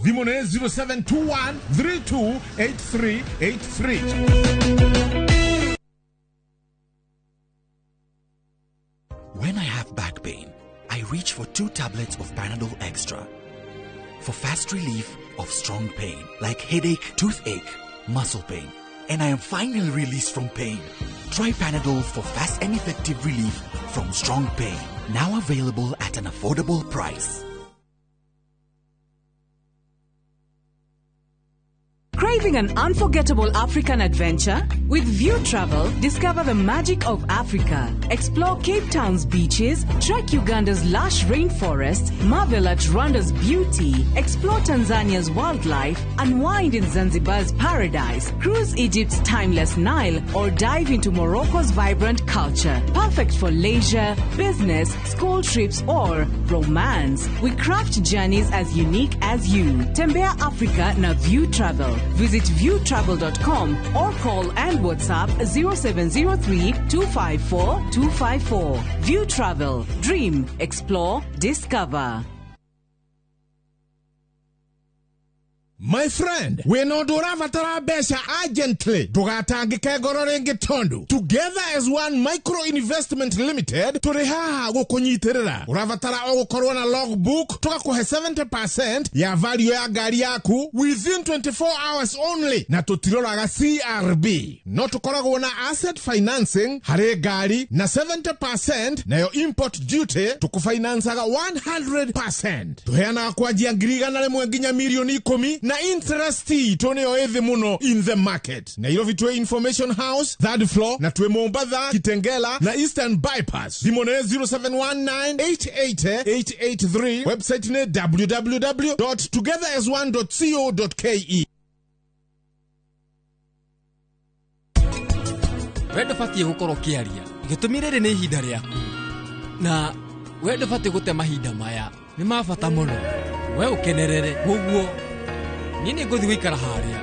Thimũ nĩ 0721328383. When I have back pain, reach for 2 tablets of Panadol Extra for fast relief of strong pain like headache, toothache, muscle pain, and I am finally released from pain. Try Panadol for fast and effective relief from strong pain. Now available at an affordable price. Craving an unforgettable African adventure? With View Travel, discover the magic of Africa. Explore Cape Town's beaches, trek Uganda's lush rainforests, marvel at Rwanda's beauty, explore Tanzania's wildlife, unwind in Zanzibar's paradise, cruise Egypt's timeless Nile, or dive into Morocco's vibrant culture. Perfect for leisure, business, school trips, or romance. We craft journeys as unique as you. Tembea Africa na View Travel. Visit viewtravel.com or call and WhatsApp 0703-254-254. View Travel. Dream, explore, discover. My friend, we no duravatara besha urgently. Tugatangike gororenge tondu. Together as one micro investment limited, tureha gukunyitirira. Uravatara ogukorwa na logbook, tukakuhe 70% ya value ya gari yaku within 24 hours only. Na tutiroraga CRB. No tukoragwo na asset financing, hare gari na 70% na yo import duty, tukufinansaga 100%. Tuheana kwa jiangiriga na lemwe nginya milioni 10 na interest toneo ethe muno in the market. Na Nairobi Twe Information House, 3rd floor, na Twe Mombasa, Kitengela, na Eastern Bypass. Dimone 0719-880-883. Website ne www.togetheras1.co.ke. Wendo fati gukoro kiaria. Gitumire ni ihinda riaku. Na wendo fati gute mahinda maya. Ni mabata muno. We ukenerere guguo. Nini nguthi gwikara haria.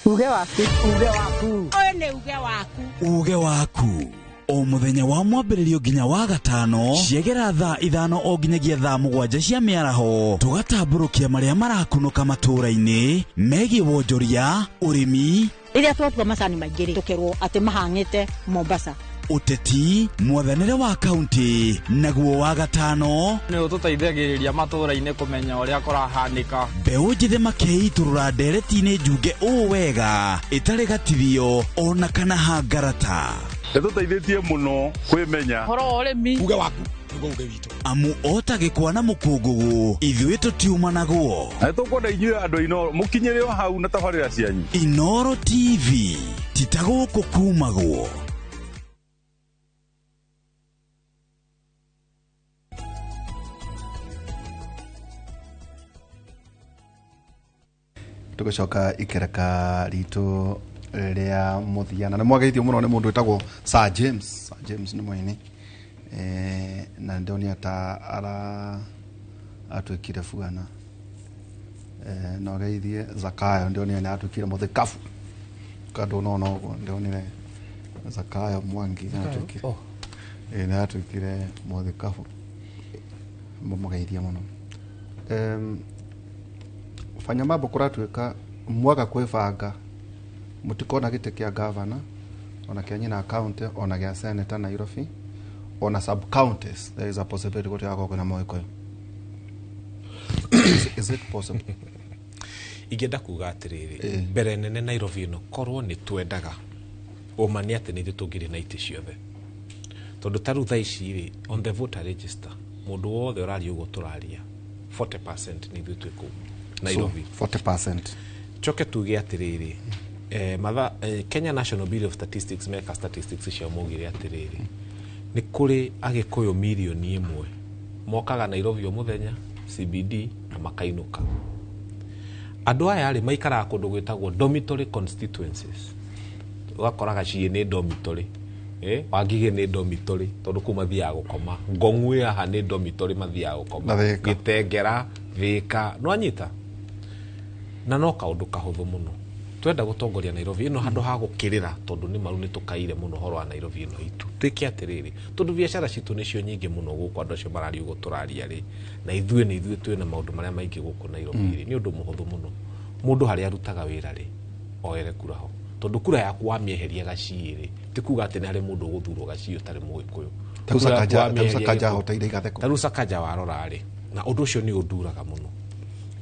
Uge waku. Oyo ni uge waku. Uge waku. O muthenya wa mwambĩrĩrio nginya wa gatano ciegera thaa 5 o nginyagia thaa 7 cia mĩaraho tugatambũrũkia marĩa marakunũka matũũra-inĩ megiĩ wonjoria ũrĩmi rĩrĩa twatua macani maingĩ tukerwo atĩ mahang'ĩte Mombasa uteti mwathanĩre wa kaunti naguo wa gatano nĩ ũtũteithagĩrĩria matũũra-inĩ kũmenya ũrĩa kũrahanĩka mbeũ njĩthĩ makĩitũrũra ndereti-inĩ njunge ũũ wega ĩtarĩ gatithio ona kana hangarata Tũteithĩtie mũno kwĩmenya horo ũrĩmi uge waku nĩguo uge witũ amu otagĩkwa na mũkũngũgũ ithuĩ tũtiumanagwo na tũkwenda inyuĩ andũ Inoro mũkinyĩre o hau na tabarĩra cianyu Inoro TV titagũkũ kumagwo tugucoka ikereka ritu ria muthiana na mwagaithio muno ni mundu witagwo Sir James ni mwini na ndoni ata ara atwikire fuana no gaithie Zakayo ndoni ni atwikire muthikafu kando no ndoni Zakayo Mwangi na atwikire na atwikire muthikafu mugaithia muno fanya mambo kuratwika mwaga kwibanga mutikona gite kia governor ona kia nyina county ona kia senator Nairobi ona sub counties there is a possibility kuti yako kuna moyo is it possible igenda kuga atiriri mbere nene Nairobi no korwo ni twendaga umani ati ni tutungire na iti ciothe tondu taru tha ici ri on the voter register mundu wothe urari ugo turaria 40% ni twitwiku Nairobi so, 40% choke tuge atiriri Kenya National Bureau of Statistics meka statistics cia mugire atiriri ni kuri agikuyu milioni 1 mokaga Nairobi o muthenya CBD na makainuka andu aya ari maikara kundu gwitagwo dormitory constituencies ugakoraga cie ni dormitory wagige ni dormitory tondu kuma thia gukoma ngong'u ya ha ni dormitory mathia gukoma Gitengera Thika no anyita na no kaundu kahuthu muno twenda gutongoria Nairobi ino handu ha gukirira tondu ni maru ni tukaire muno horo wa Nairobi ino itu twike atiriri tondu biashara citu nicio nyingi muno guku andu acio marari ugo turaria ri na ithuĩ twina maundu maria maingi guku Nairobi ni undu muhuthu muno mundu hari arutaga wira ri oere kura ho tondu kura yaku wamieheria gacii ri tikuga ati ni hari mundu guthurwo gacii utari Mũgĩkũyũ tarusa kaja warora ri na undu ucio ni unduraga muno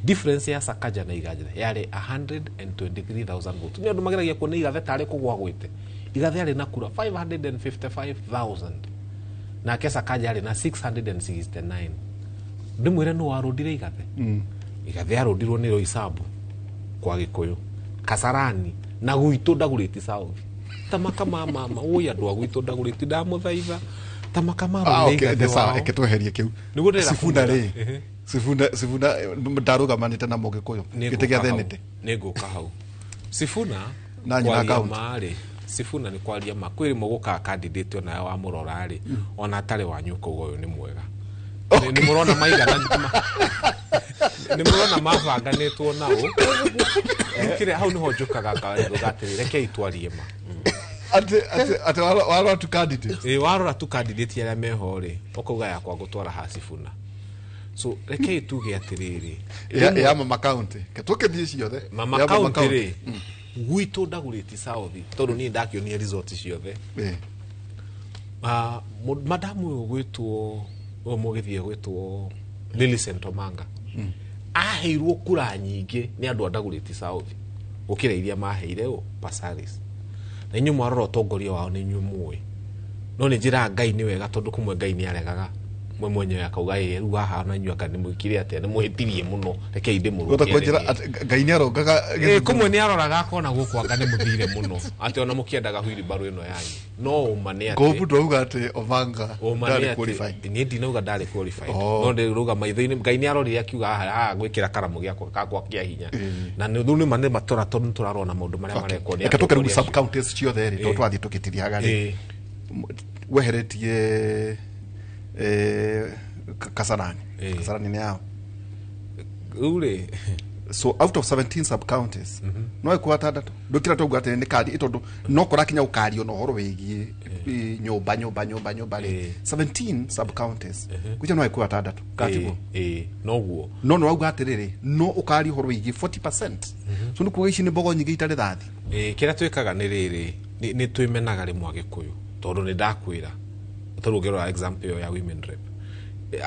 difference ya Sakaja na Igathe yari 123,000 votes ni andu mageragia kuona Igathe tari kugwa gwite Igathe yari na kura 555,000 na ke Sakaja yari na 669 ndimwire no warudire Igathe Igathe yarudirwo ni Roysambu kwa Gikuyu Kasarani na Gwitu Dagoretti South tamaka mama uya andu agwitu Dagoretti ndamuthaitha tamaka mama Igathe sawa eketweherie kiu Sifuna ri Sifuna ndarugamanite na Mũgĩkũyũ gite gĩa thenete niguka hau Sifuna na nyina account Sifuna ni kwaria makwiri muguka candidate ona wa murora ri ona atari wa nyuko uyu ni mwega ni murona maigana ni murona mabanganitwo nao kire hau niho njukaga ngatirire ke itwarie ma ati warora tu candidate warora tu candidate ya meho ri okuga yakwa gutwara ha Sifuna so reke tuge atiriri ya mama county ketuke thie ciothe mama county ri Gwitu Dagoretti South tondu ni ndakionia resort ciothe madamu uyu gwitwo mugithie gwitwo Millicent Omanga aheirwo kura nyingi ni andu a Dagoretti South gukira iria maheire o Pasaris na inyu mwarora utongoria wao ni nyumui no ni njira Ngai ni wega tondu kumwe Ngai ni aregaga mwe mwenyewe akauga riu haha na nyu akani mwikire ate ni muhitirie muno reke inde muruke utakwajira Ngai ni arogaga kumwe ni aroraga akona guku akani muthire muno ati ona mukiendaga huiri baru ino yanyu no umane ate gobu ndauga ate Omanga ndari qualified ni ndinauga ndari qualified no ndiruga maitho-ini Ngai ni arorire akiuga haha gwikira karamu giakwa kakwa kia hinya na ni thuni mane matora tondu turarona maundu maria mareko ni ekatoka ru sub counties ciothe ri to twathi tukitithiaga ri weheretie Kasarani ni yao ule so out of 17 sub counties no ikuwa tandatu ndukira toguga ati ni kadi itondu no korakinya ukario no horo wigie nyumba 17 sub counties kuja no ikuwa tandatu katigo noguo no auga atiriri no ukari horo wigie 40% so nukuga ici ni mbogo nyingi itari thathi kira twikaga ni riri ni twimenaga rimwe Gikuyu tondu ni ndakwira tarugero example ya women rep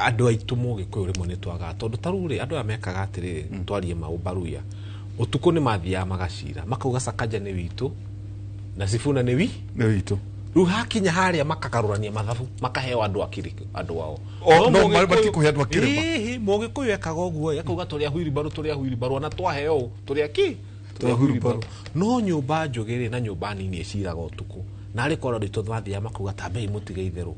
andu aitu Mũgĩkũyũ rimwe ni twaga tondu taruri andu amekaga atiriri twarie maumbaruya utuku ni mathia magacira makauga Sakaja ni witu na Sifuna ni witu ru hakinya haria makagarurania mathabu makaheo andu akiri andu wao no mari kuhe andu akiri Mũgĩkũyũ ekaga uguo yakauga turia huiri baru ona twaheo turia ki turia huiri baru no nyumba njugiri na nyumba nini eciraga utuku na ari kora rito twathia makauga tambei mutige itheru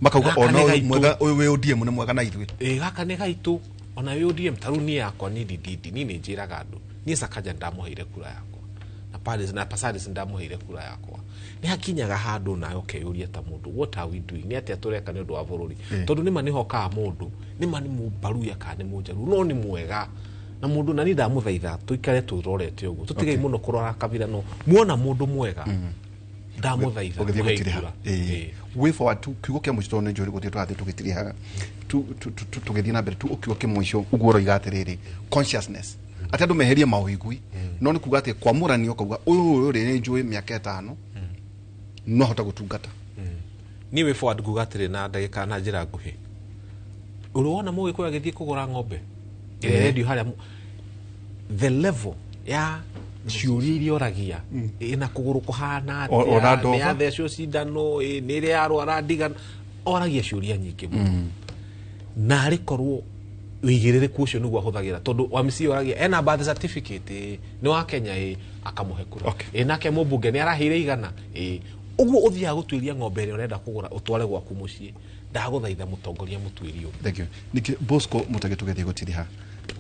makauga ona mwega we ODM ni mwega na ithui gaka ni gaitu ona we ODM taruni yakwa ni dididi nini njiraga andu ni Sakaja ndamuheire kura yakwa na Pasaris ndamuheire kura yakwa ni hakinyaga handu na okeyuria ta mundu what are we doing ni ati atureka ni undu wa bururi tondu ni mani hoka mundu ni mani mubaruya kana ni munjaru no ni mwega na mundu na ni ndamuthaitha tuikare turorete uguo tutigai muno kurora kabira no muona mundu mwega ndamuthaitha way forward tu kiugo kia mwisho ne njori gutie twathi tugitirihaga tugithie na mbere tu ukiugo kia mwisho ugoro igatiriri consciousness ati andu meherie mawigui no ni kuga ati kwa murani okuga uyu ri njui miaka 5 no hota gutungata ni way forward gugatire na ndagika na njira nguhi uruona Mũgĩkũyũ agithie kugura ng'ombe radio haria the level ya ciuri iria oragia ina kuguru kuhana atia ni athecio cindano ni iri arwara ndigana oragia ciuria nyingi na ari korwo wigiririku ucio niguo ahuthagira tondu wamisi oragia ena birth certificate ni wa Kenya akamuhe kura nake mubunge ni arahire igana uguo uthia gutwiria ng'ombe ri urenda kugura utware gwaku mucii ndaguthaitha mutongoria mutwirio thank you niki Bosco mutagitugethi gutiriha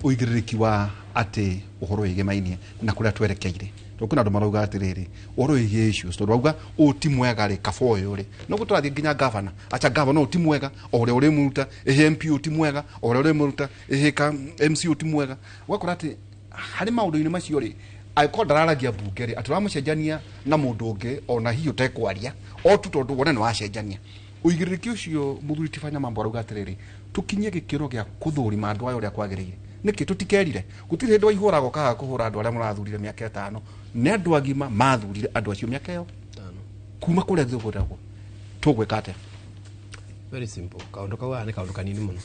uigiririki wa ati uhoro wige mainie na kuria twerekeire tukuna andu marauga atiriri uhoro wige issues tondu auga uti mwega ri kaboyo ri no guturathie nginya governor acha governor uti mwega ore uri muruta MP uti mwega ore uri muruta ka MC uti mwega wakora ati hari maundu-ini macio ri aiko ndararagia bunge ri aturamucenjania na mundu ungi ona hiyo tekwaria o tu tondu wona ni wacenjania uigiriki ucio muthuri Tifanya mambo arauga atiriri tukinyie gikiro gia kuthurima andu ayo uria kwagirire niki tutikerire gutire hindu ihurago kaga kuhura andu aria murathurire miaka 5 ni andu agima mathurire andu acio miaka yo 5 kuma kuria thuguragwo tugwikate very simple kaundu kawa ni kaundu kanini muno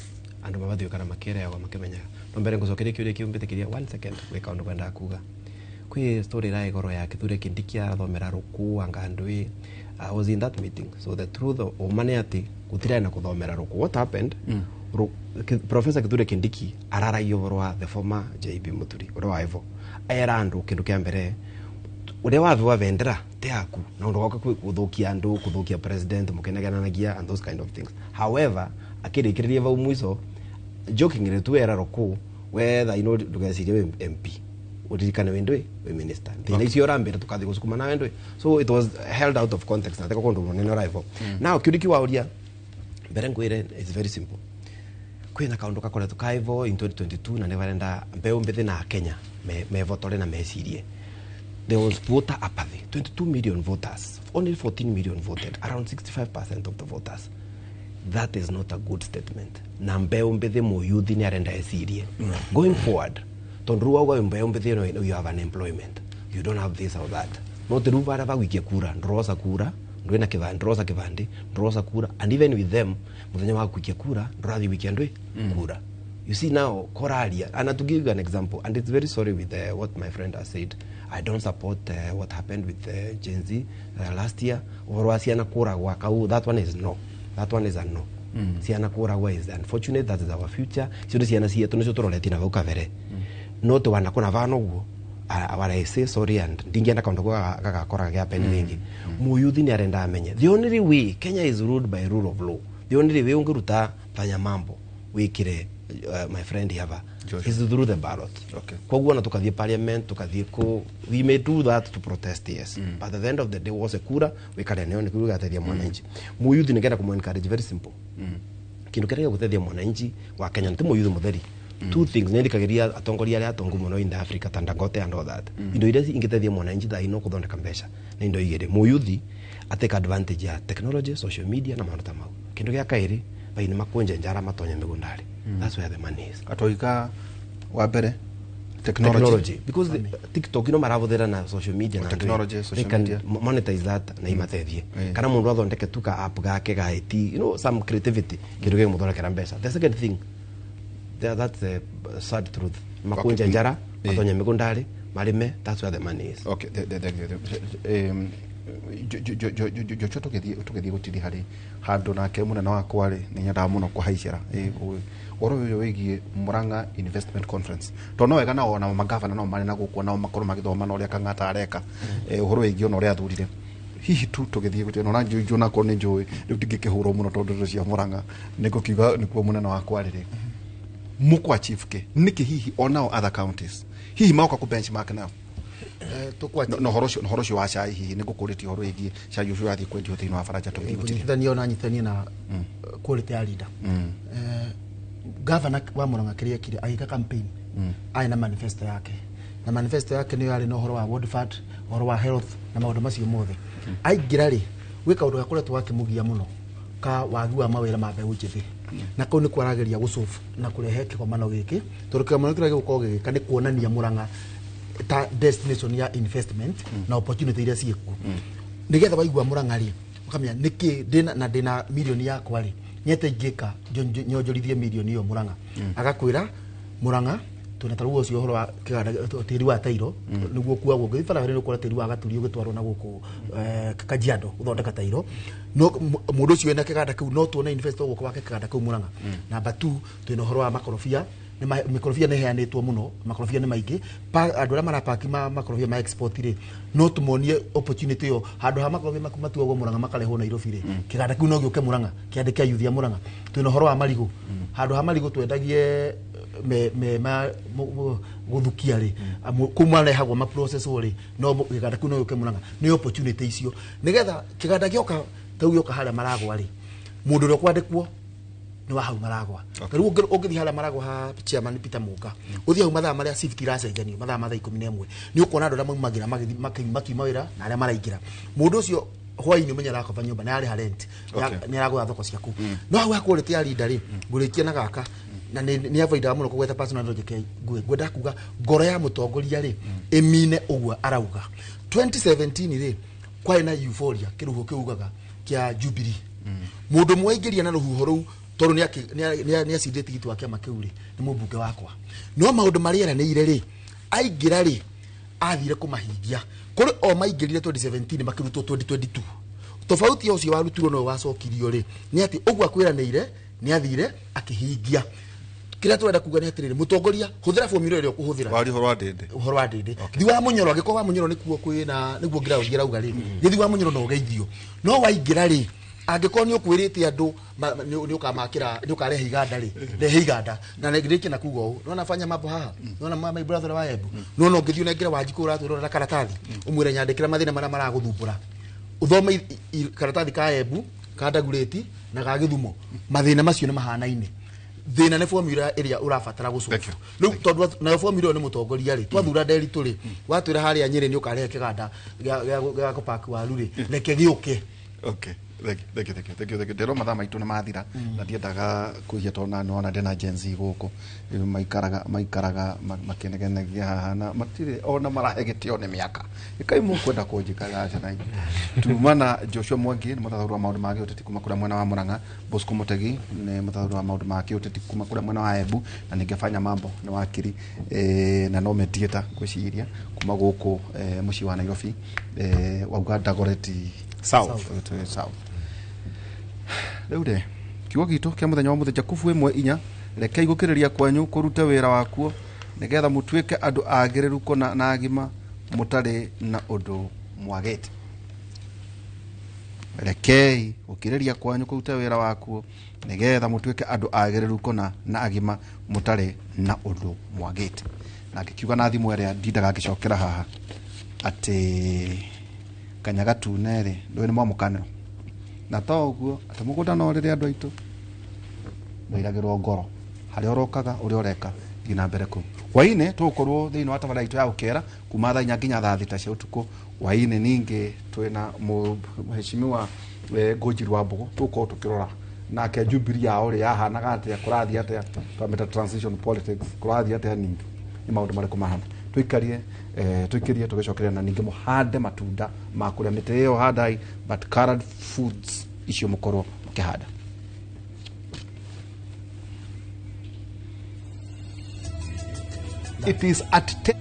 andu mabathio kana makerego makimenya no mbere ngucokeria kiuria kiumbitikiria 1 second we kaundu kwenda kuga kwi story rai goro ya Kithure Kindiki arathomera ruku angandui I was in that meeting so the truth of money ati gutira na kuthomera ruku what happened Professor Kithure Kindiki araraio borwa the former JB Muturi ro aivo era andu kindu kia mbere ure wa vendera te aku na ndo goka kuthukia andu kuthukia president mukenaganagia and those kind of things however akirikiria va mwiso jokingire tu era ruku whether you know ndugecirie MP udirikane wendwe we minister thina icio rambira tukathi gusukuma na wendwe so it was held out of context na teko kondu munene rival now kiuriki wa uria mbere ngwire it's very simple kwina kaundu kakore tukaivo in 2022 na neverenda mbeu mbithi na Kenya me votore na mecirie there was voter apathy 22 million voters only 14 million voted around 65% of the voters that is not a good statement na mbeu mbithi mu youth ni arenda esirie going forward tondu wa mbeu mbithi no you have unemployment you don't have this or that no te rubara va wikia kura ndrosa kura ndwena kivandi ndrosa kivandi ndrosa kura and even with them muthenya wa kuikia kura ndorathi wiki ndwe kura you see now koralia and to give you an example and it's very sorry with what my friend has said I don't support what happened with Gen Z last year or siana kura gwa kau that one is no that one is a no siana kura gwa is unfortunate that is our future sio siana sie tunacho turoleti na vuka vere no to wana kuna vano guo awara say sorry and ndingienda kaundu kwa gakora gya pen ringi muyuthi ni arenda amenye the only way Kenya is ruled by rule of law the only way ungiruta fanya mambo wikire my friend hava is through the ballot okay kwa guona tukathie parliament tukathie ko we may do that to protest yes but at the end of the day was a kura wikare neo ni kuruga tathia mwananchi muyuthi ningenda kumu encourage very simple kindu kerega gutethia mwananchi wa Kenya nti muyuthi mutheri two things nendikagiria atongoria ya atongo muno in Africa Dangote and all that indo ire ingitethia mwananchi tha ino kuthondeka mbeca na indo igire muyuthi ateka advantage ya technology social media na maundu tamau kindu gya kairi baini makonje njara matonya migundari that's where the money is atoika wa mbere technology because the TikTok ino maravuthira na social media na technology social media monetize that na imatethie kana mundu athondeke tuka app gake ga IT you know some creativity kindu gya muthondekera mbeca the second thing that's the sad truth makonje njara matonya migundari marime that's where the money is okay jo tugethie gutiri hari handu nake munene wakwa ri ni nyenda muno kuhaicira oro yo wigie Murang'a Investment Conference to no wega na ona magavana no mari na gukwo na makoro magithoma no ria kangata areka uhoro wigie no ria athurire hihi tu tugethie gutiri no njuju na ko ni njui riu tingikihuro muno tondu cia Murang'a niko kiuga nikuo munene wakwa ri mukwa chief ke niki hihi onao other counties hihi mauka ku benchmark now no horocio wa cai hihi ni gukuriti horo igi cai ucio athi kwendio thini wa faraja tugithania ona nyitania na quality ya leader governor wa Murang'a kiria kire aika campaign aina manifesto yake na manifesto yake ni yari no horo wa world fund horo wa health na maundu macio mothe aingira ri wika undu gakoretwo gakimugia muno ka wagi wa mawira ma mbeũ njithi na kau ni kwarageria gucofu na kurehe kikomano giki tondu kikomano kira gigukorwo gigika ni kuonania Murang'a ta destination ya investment na opportunity iria ciekuo nigetha waigua Murang'a ri ukamenya niki ndina milioni yakwa ri nyete ingika nyonjorithie milioni iyo Murang'a agakwira Murang'a tunataruo ucio horo wa kiganda tiri wa Tairo niguo kuagwo ngithara hore nukora tiri wa gaturio gitwarwo na guku Kajiado uthondeka Tairo no mundu ucio ena kiganda kiu no tuona investor guku wake kiganda kiu Murang'a number 2 twina horo wa makorofia ni mikorofia ni heanitwo muno makorofia ni maingi andu ara marapaki makorofia ma export ri no tumonie opportunity yo handu ha makorofia makumatuagwo Murang'a makarehwo Nairobi ri kiganda kiu no gioke Murang'a kiandike yuthia Murang'a twina horo wa marigo handu ha marigo twendagie me guthukia ri kuma rehagwo ma process ori no kiganda kiu no gioke Murang'a ni opportunity icio nigetha kiganda gioka tau gioka haria maragwa ri mundu ro kwandikwo ni wa hau maragwa riu ungithi hala maragwa ha chairman Peter Muka uthi hau mathaa maria shift iracenjanio mathaa 11 ni ukona andu aria maumagira makiuma wira na aria maraingira mundu ucio hwaini umenya rakova nyumba na ari ha rent ni aragwa thoko ciaku no hau quality ya leader ri ngurikia na gaka na ni avoida muno kugweta personal logic gwenda kuga ngoro ya mutongoria ri emine ugwa arauga 2017 ri kwa na euphoria kiruho kiugaga kia Jubilee mundu mwaingiria na ruhuho ruu toru ni acindite gitu wa kiama kiu ri ni mubunge wakwa no maundu mariera ni ire ri aingira ri athire kumahingia kuri o maingirire 2017 makirutwo 2022 tofauti yo cio warutirwo no wacokirio ri ni ati ugwa kwiraniire ni athire akihingia kira twenda kuga ni atirire mutongoria huthira formula ire kuhuthira wari horo wa ndinde thi wa munyoro agiko wa munyoro nikuo kwina niguo ngira uga ri thi wa munyoro no geithio no waingira ri angiko ni ukwirite andu ni ukamakira ni ukarehe iganda ri rehe iganda na ngiriki na kuga u no nafanya mambo haha no na my brother wa Embu no ngithio na ngira wanjiko uratwira na karatathi umwire nyandikira mathina maria maraguthumbura uthome karatathi ka Embu ka Dagureti na ga Githumo mathina macio ni mahanaine thina ne formula area urafatara gucoka riu tondu na formula ni mutongoria ri twathura nderi turi watwira hari anyire ni ukarehe kiganda ga kupack waru ri reke giuke okay thank you ndero mathaa maitu na mathira na ndiendaga kuhia tona no na ndena genzi guku maikaraga makenegenagia haha na matire ona marahegetio ni miaka ikai mu kwenda kunjikaga acha na tumana Joshua Mwangi ni muthathuru wa maundu ma giuteti kuma kura mwena wa Murang'a Bosco Mutegi ni muthathuru wa maundu ma giuteti kuma kura mwena wa Embu na ningefanya mambo ni wakiri na no mediator gwiciria kuma guku muci wa Nairobi wa Uganda Goreti South Leude kiugo gitu kia muthenya wa muthenya kufu 1 reke igukiriria kwanyu kuruta wira wakuo nigetha mutwike andu agireru kona na agima mutari na undu mwagete reke ukiriria kwanyu kuruta wira wakuo nigetha mutwike andu agireru kona na agima mutari na undu mwagete na ngikiuga na thimu iria ndindaga ngicokera haha ati kanyaga tunere ndo ni mwamukaniro na toguo atamugunda no riri andu aitu ndoiragirwo ngoro hari orokaga uri oreka ngina mbere ku waine tukorwo thiini wa tabara itu ya ukera kuma thaa 4 nginya thaa 6 cia utuku waine ningi twina muheshimiwa Ngoji Rwambogo tuko tukirora nake Jubilee yao ri yahanaga atia kurathi atia twameta transition politics kurathi atia ningi ni maundu mariko mahana tuikarie tuikirie tugicokeria na ningi muhande matunda makuria miti iyo handai but current foods icio mukorwo mukihanda it is at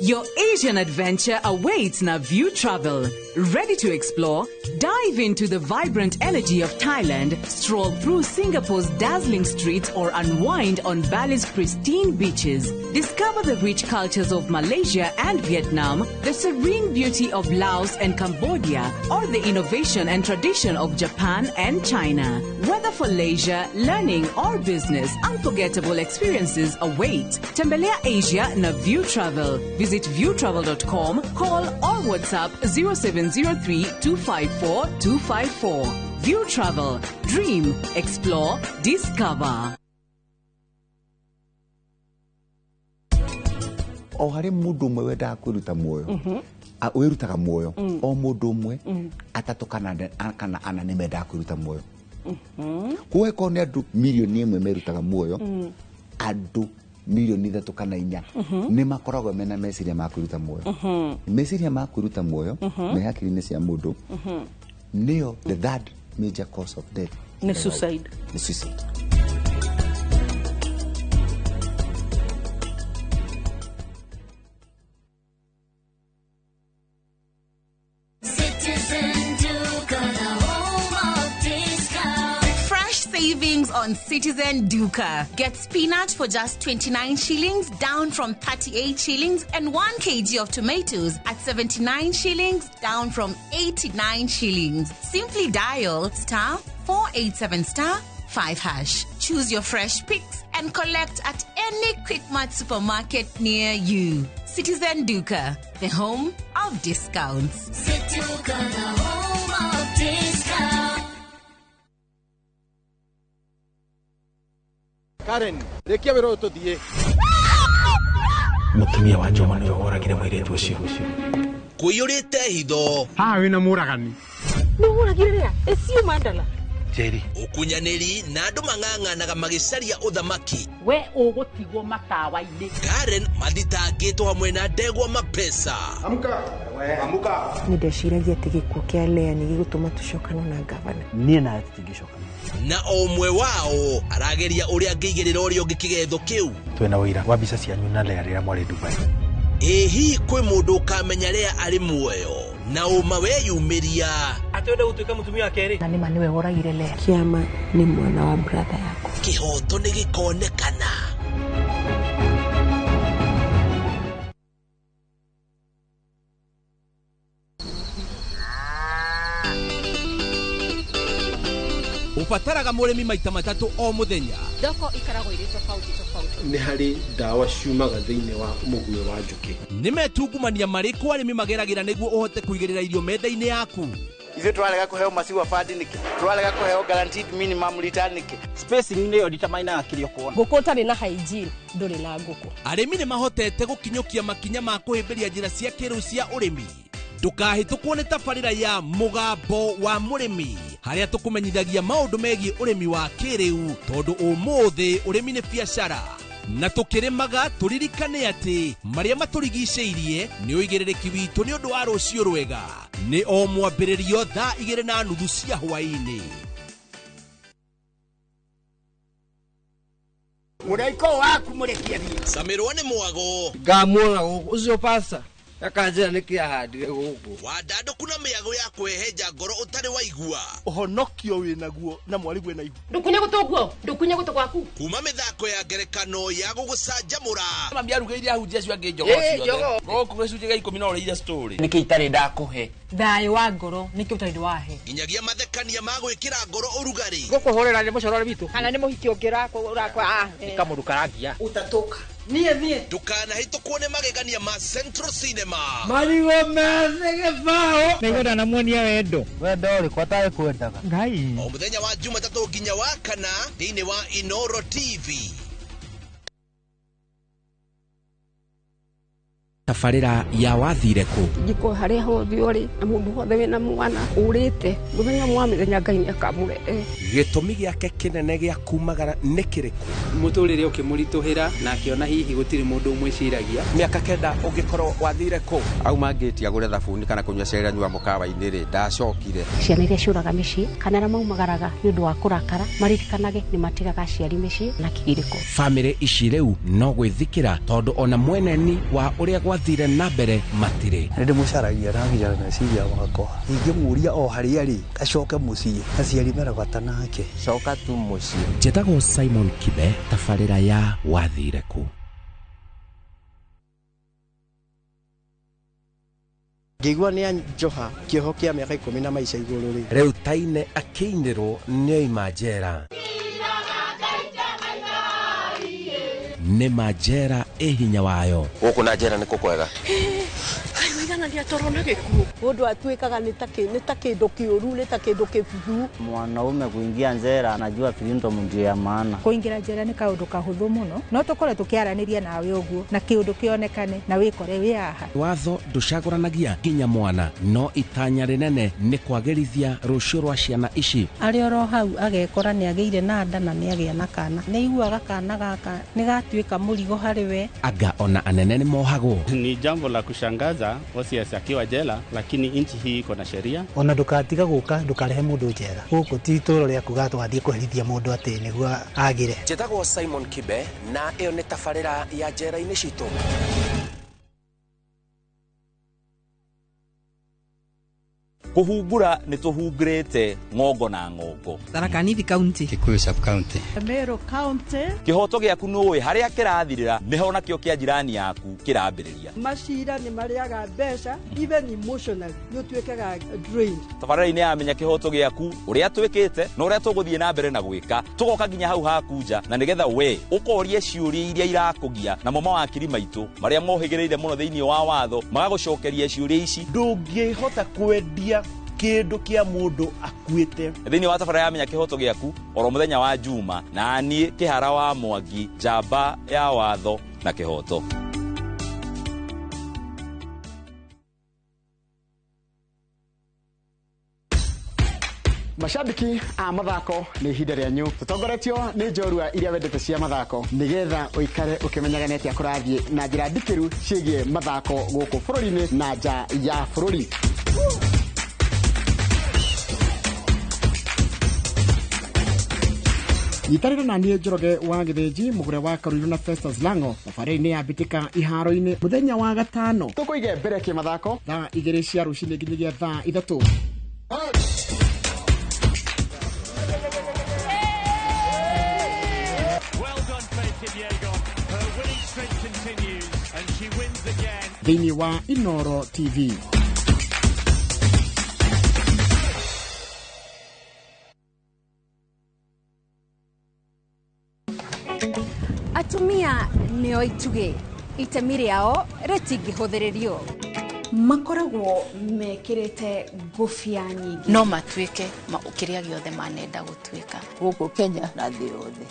Your Asian adventure awaits na View Travel. Ready to explore? Dive into the vibrant energy of Thailand, stroll through Singapore's dazzling streets, or unwind on Bali's pristine beaches. Discover the rich cultures of Malaysia and Vietnam, the serene beauty of Laos and Cambodia, or the innovation and tradition of Japan and China. Whether for leisure, learning, or business, unforgettable experiences await. Tembelea Asia na View Travel. Visit viewtravel.com, call or WhatsApp 0703 254 254. View Travel. Dream, explore, discover. O hari mundu umwe wenda kwiruta muoyo wirutaga muoyo o mundu umwe atatu kana ana ni menda kwiruta muoyo kuwe ko ne andu milioni 1 merutaga muoyo andu milioni 3 kana 4 ni makoragwo mena meciria ma kwiruta muoyo meciria ma kwiruta muoyo me hakiri-ini cia mundu nio the third major cause of death ni suicide. savings on Citizen Duka. Get spinach for just 29 shillings, down from 38 shillings, and 1 kg of tomatoes at 79 shillings, down from 89 shillings. Simply dial *487*5#. Choose your fresh picks and collect at any Quickmart supermarket near you. Citizen Duka, the home of discounts. Duka, the home of discounts. Karen, rekia wero tuthie. Mutumia wa Joma nĩ oragire mũirĩtu ũcio. Kũiyũrĩte hitho. Haha wĩna mũragani. Nĩ ũragire rĩa? Ĩcio mandala. Jerry. Ũkunyanĩri na andũ mang'ang'anaga magĩcaria ũthamaki. We ũgũtigwo matawa-inĩ. Karen mathitangĩtwo hamwe na Ndegwa Mapesa. Amuka. Amuka. Nĩ ndeciragia atĩ gĩkuũ kĩa Lea nĩ gĩgũtũma tũcokane na ngavana. Niĩ nawe tũtingĩcokana. Na ũmwe wao arageria ũrĩa angĩigĩrĩra ũrĩa ũngĩ kĩgetho kĩu. Twĩna ũira wa mbica cianyu na Lea rĩrĩa mwarĩ Dubai. Ĩhi kwĩ mũndũ ũkamenya Lea arĩ muoyo na ũma weyumĩria. Atwende gũtuĩka mũtumia wa kerĩ. Na nĩ ma nĩwe woragire Lea. Kĩama nĩ mwana wa brother yako. Kĩhoto nĩ gĩkonekana. Ubataraga mũrĩmi maita matatũ o mũthenya. Thoko ikaragwo irĩ tofauti. Nĩ harĩ ndawa ciumaga thĩinĩ wa mũguĩ wa njũkĩ. Nĩ metungumania marĩkũ arĩmi mageragĩra nĩguo ũhote kũigĩrĩra irio menda-inĩ yaku. Ithuĩ tũralega kũheo massive fund nĩkĩ? Tũralega kũheo guaranteed minimum return nĩkĩ? Spacing nĩyo determine kĩrĩa kuona. Ngũkũ ũtarĩ na hygiene ndũrĩ na ngũkũ. Arĩmi nĩ mahotete gũkinyũkia makinya ma kũhĩmbĩria njĩra cia kĩrĩu cia ũrĩmi. Ndũkahĩtũkwo nĩ tabarĩra ya mũgambo wa mũrĩmi, harĩa tũkũmenyithagia maũndũ megiĩ ũrĩmi wa kĩrĩu, tondũ ũmũthĩ ũrĩmi nĩ biacara. Na tũkĩrĩmaga tũririkane atĩ marĩa matũrigicĩirie nĩ ũigĩrĩrĩki witũ nĩ ũndũ wa rũciũ rwega. Nĩ o mwambĩrĩrio thaa 2:30 cia hwaĩ-inĩ. Mũraiko waku mũrekia thiĩ. Samirwa nĩ mwago. Ngamuona ũcio pasa. Akanjĩra nĩ kĩahandire gũkũ. Wandandũku na mĩago ya kwĩhenja ngoro ũtarĩ waigua. Ũhonokio wĩnaguo na mwari wĩna ihu. Ndũkunye gũtũguo, ndũkunye gũtũ gwaku. Kuma mĩthako ya ngerekano ya gũgũcanjamũra. Mami arugĩire ahunjia cio angĩ njogo ciothe. Gũkũ gĩcunjĩ gĩa 10 no ũrĩire story. Nĩkĩ itarĩ ndakũhe. Thayũ wa ngoro nĩkĩ ũtarĩ wahe. Nginyagia mathekania ma gwĩkĩra ngoro ũrugarĩ. Gũkũhũrĩra nĩ mũcorore witũ. Kana nĩ mũhiki ũrakwa. Nĩ kamũndũ karangia. Utatoka. Niĩ. Ndũkanahĩtũkwo nĩ magegania ma Central Cinema. Marigo mese gĩbao. Nĩgũra na muonia wendo. Wendo ũrĩkũ atarĩ kwendaga. Ngai. O mũthenya wa Jumatatũ nginya wa Kana thĩinĩ wa Inoro TV. Tabarĩra ya wathire kũ. Ngĩkũ harĩa hothe ũrĩ na mũndũ wothe wĩna mwana ũrĩte mũthenya mwa mĩthenya Ngai nĩakamũrehe. Gĩtũmi gĩake kĩnene gĩa kumagara nĩ kĩrĩkũ? Mũtũrĩre ũkĩmũritũhĩra na akĩona hihi gũtirĩ mũndũ ũmwĩciragia. Mĩaka 9 ũngĩkorwo wathire kũ? Auma ngĩti agũre thabuni kana kũnyua cera nyua mũkawa-inĩ rĩ ndacokire. Ciana iria ciũraga mĩciĩ kana arĩa maumagaraga nĩ ũndũ wa kũrakara maririkanage nĩ matigaga aciari mĩciĩ na kĩgirĩko. Bamĩrĩ ici rĩu no gwĩthikĩra tondũ ona mweneni wa ũrĩa gwathire na mbere matirĩ. Nĩ ndĩmũcaragia na nginya meciria wakwa. Ingĩmũria o harĩa rĩ acoke mũciĩ aciari meragata nake. Coka tu mũciĩ. Njĩtagwo Simon Kibe, tabarĩra ya wathire kũ. Ngĩigua nĩ anjoha kĩoho kĩa mĩaka 10 na maica igũrũ rĩ. Rĩu Taine akĩinĩrwo nĩoima njera. Nĩ manjera ĩ hinya wayo. Gũkũ na njera nĩ kũkwega. Kaimaiganania toro na gĩkuũ. Mũndũ atuĩkaga nĩ ta kĩndũ kĩũru, nĩ ta kĩndũ kĩbuthu. Mwanaume kuingia njera anajua filinto ndio ya maana. Kũingĩra njera nĩ kaũndũ kahũthũ mũno, no tũkore tũkĩaranĩria nawe ũguo na kĩũndũ kĩonekane na wĩkore wĩ haha. Watho ndũcagũranagia nginya mwana, no itanya rĩnene nĩ kwagĩrithia rũciũ rwa ciana ici. Arĩ oro hau agekora nĩ agĩire na nda na nĩ agĩa na kana. Nĩ iguaga kana gaka nĩ gatuĩka mũrigo harĩ we. Anga ona anene nĩ mohagwo. Ni jambo la kushangaza Osias akiwa jela, lakini nchi hii iko na sheria. Ona ndũkatiga gũka ndũkarehe mũndũ njera. Gũkũ ti itũũro rĩa kuga twathiĩ kũherithia mũndũ atĩ nĩguo agire. Njĩtagwo Simon Kibe na ĩyo nĩ tabarĩra ya njera-inĩ citũ. kuhungura ni tuhungurite ngongo na ngongo. Tharaka Nithi County, Kikuyu Sub County, Meru County. Kihoto giaku nuwe haria kirathirira niho nakio kia jirani yaku kirambiriria. Macira ni mariaga mbeca even emotionally you twekaga drain. Tabarĩra-inĩ ya menya kihoto giaku uria twikite na uria tuguthie na mbere na gwika tugoka nginya hau hakunja na nigetha we ukorie ciuria iria irakugia na mama wa kiri maitu maria mohigireire muno thiini wa watho magagucokeria ciuria ici. Ndungihota kwendia kindu kia mundu akuite thiini wa tabarĩra ya menya kihoto giaku oro muthenya wa Juma na nie Kihara wa Mwangi, njamba ya watho na kihoto. Mashabiki a mathako ni ihinda rĩanyu tutongoretio ni njorua iria wendete cia mathako nigetha uikare ukimenyaga neti akurathie na njira ndikiru ciĩgie mathako gũkũ bũrũri-inĩ na nja ya bũrũri. Nyitanĩra na niĩ Njoroge wa Gĩthĩnji mũgũre wa Karuiru na Festus Lango thabarĩ-inĩ ya mbĩtĩka iharo-inĩ mũthenya wa gatano tũkũige mbere kĩmathako thaa 2 cia rũcinĩ nginyagia thaa 3. Thĩinĩ wa Inoro TV. Atumia nĩo ituge itemi rĩao rĩtingĩhũthĩrĩrio. Makoragwo mekĩrĩte ngũbia nyingĩ no matuĩke kĩrĩa gĩothe manenda gũtuĩka gũkũ Kenya na thĩ yothe.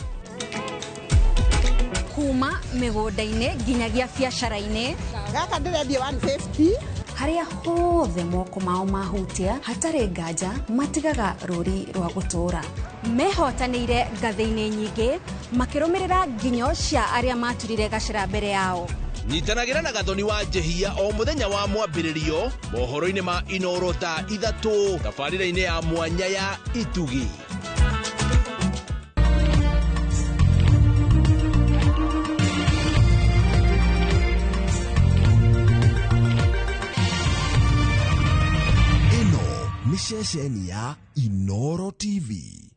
Kuma mĩgũnda-inĩ nginyagia biacara-inĩ. Gaka ndĩrendia 150. Harĩa hothe moko mao mahutia hatarĩ nganja matigaga rũri rwa gũtũra. Mehotanĩire ngathĩ-inĩ nyingĩ makĩrũmĩrĩra nginyo cia arĩa maturire gacĩra mbere yao. Nyitanagĩra na Gathoni wa Njehia o muthenya wa mwambĩrĩrio mohoro-inĩ ma Inoro thaa 3 tabarĩra-inĩ ya mwanya ya Itugi. Ino ni ceceni ya Inoro TV.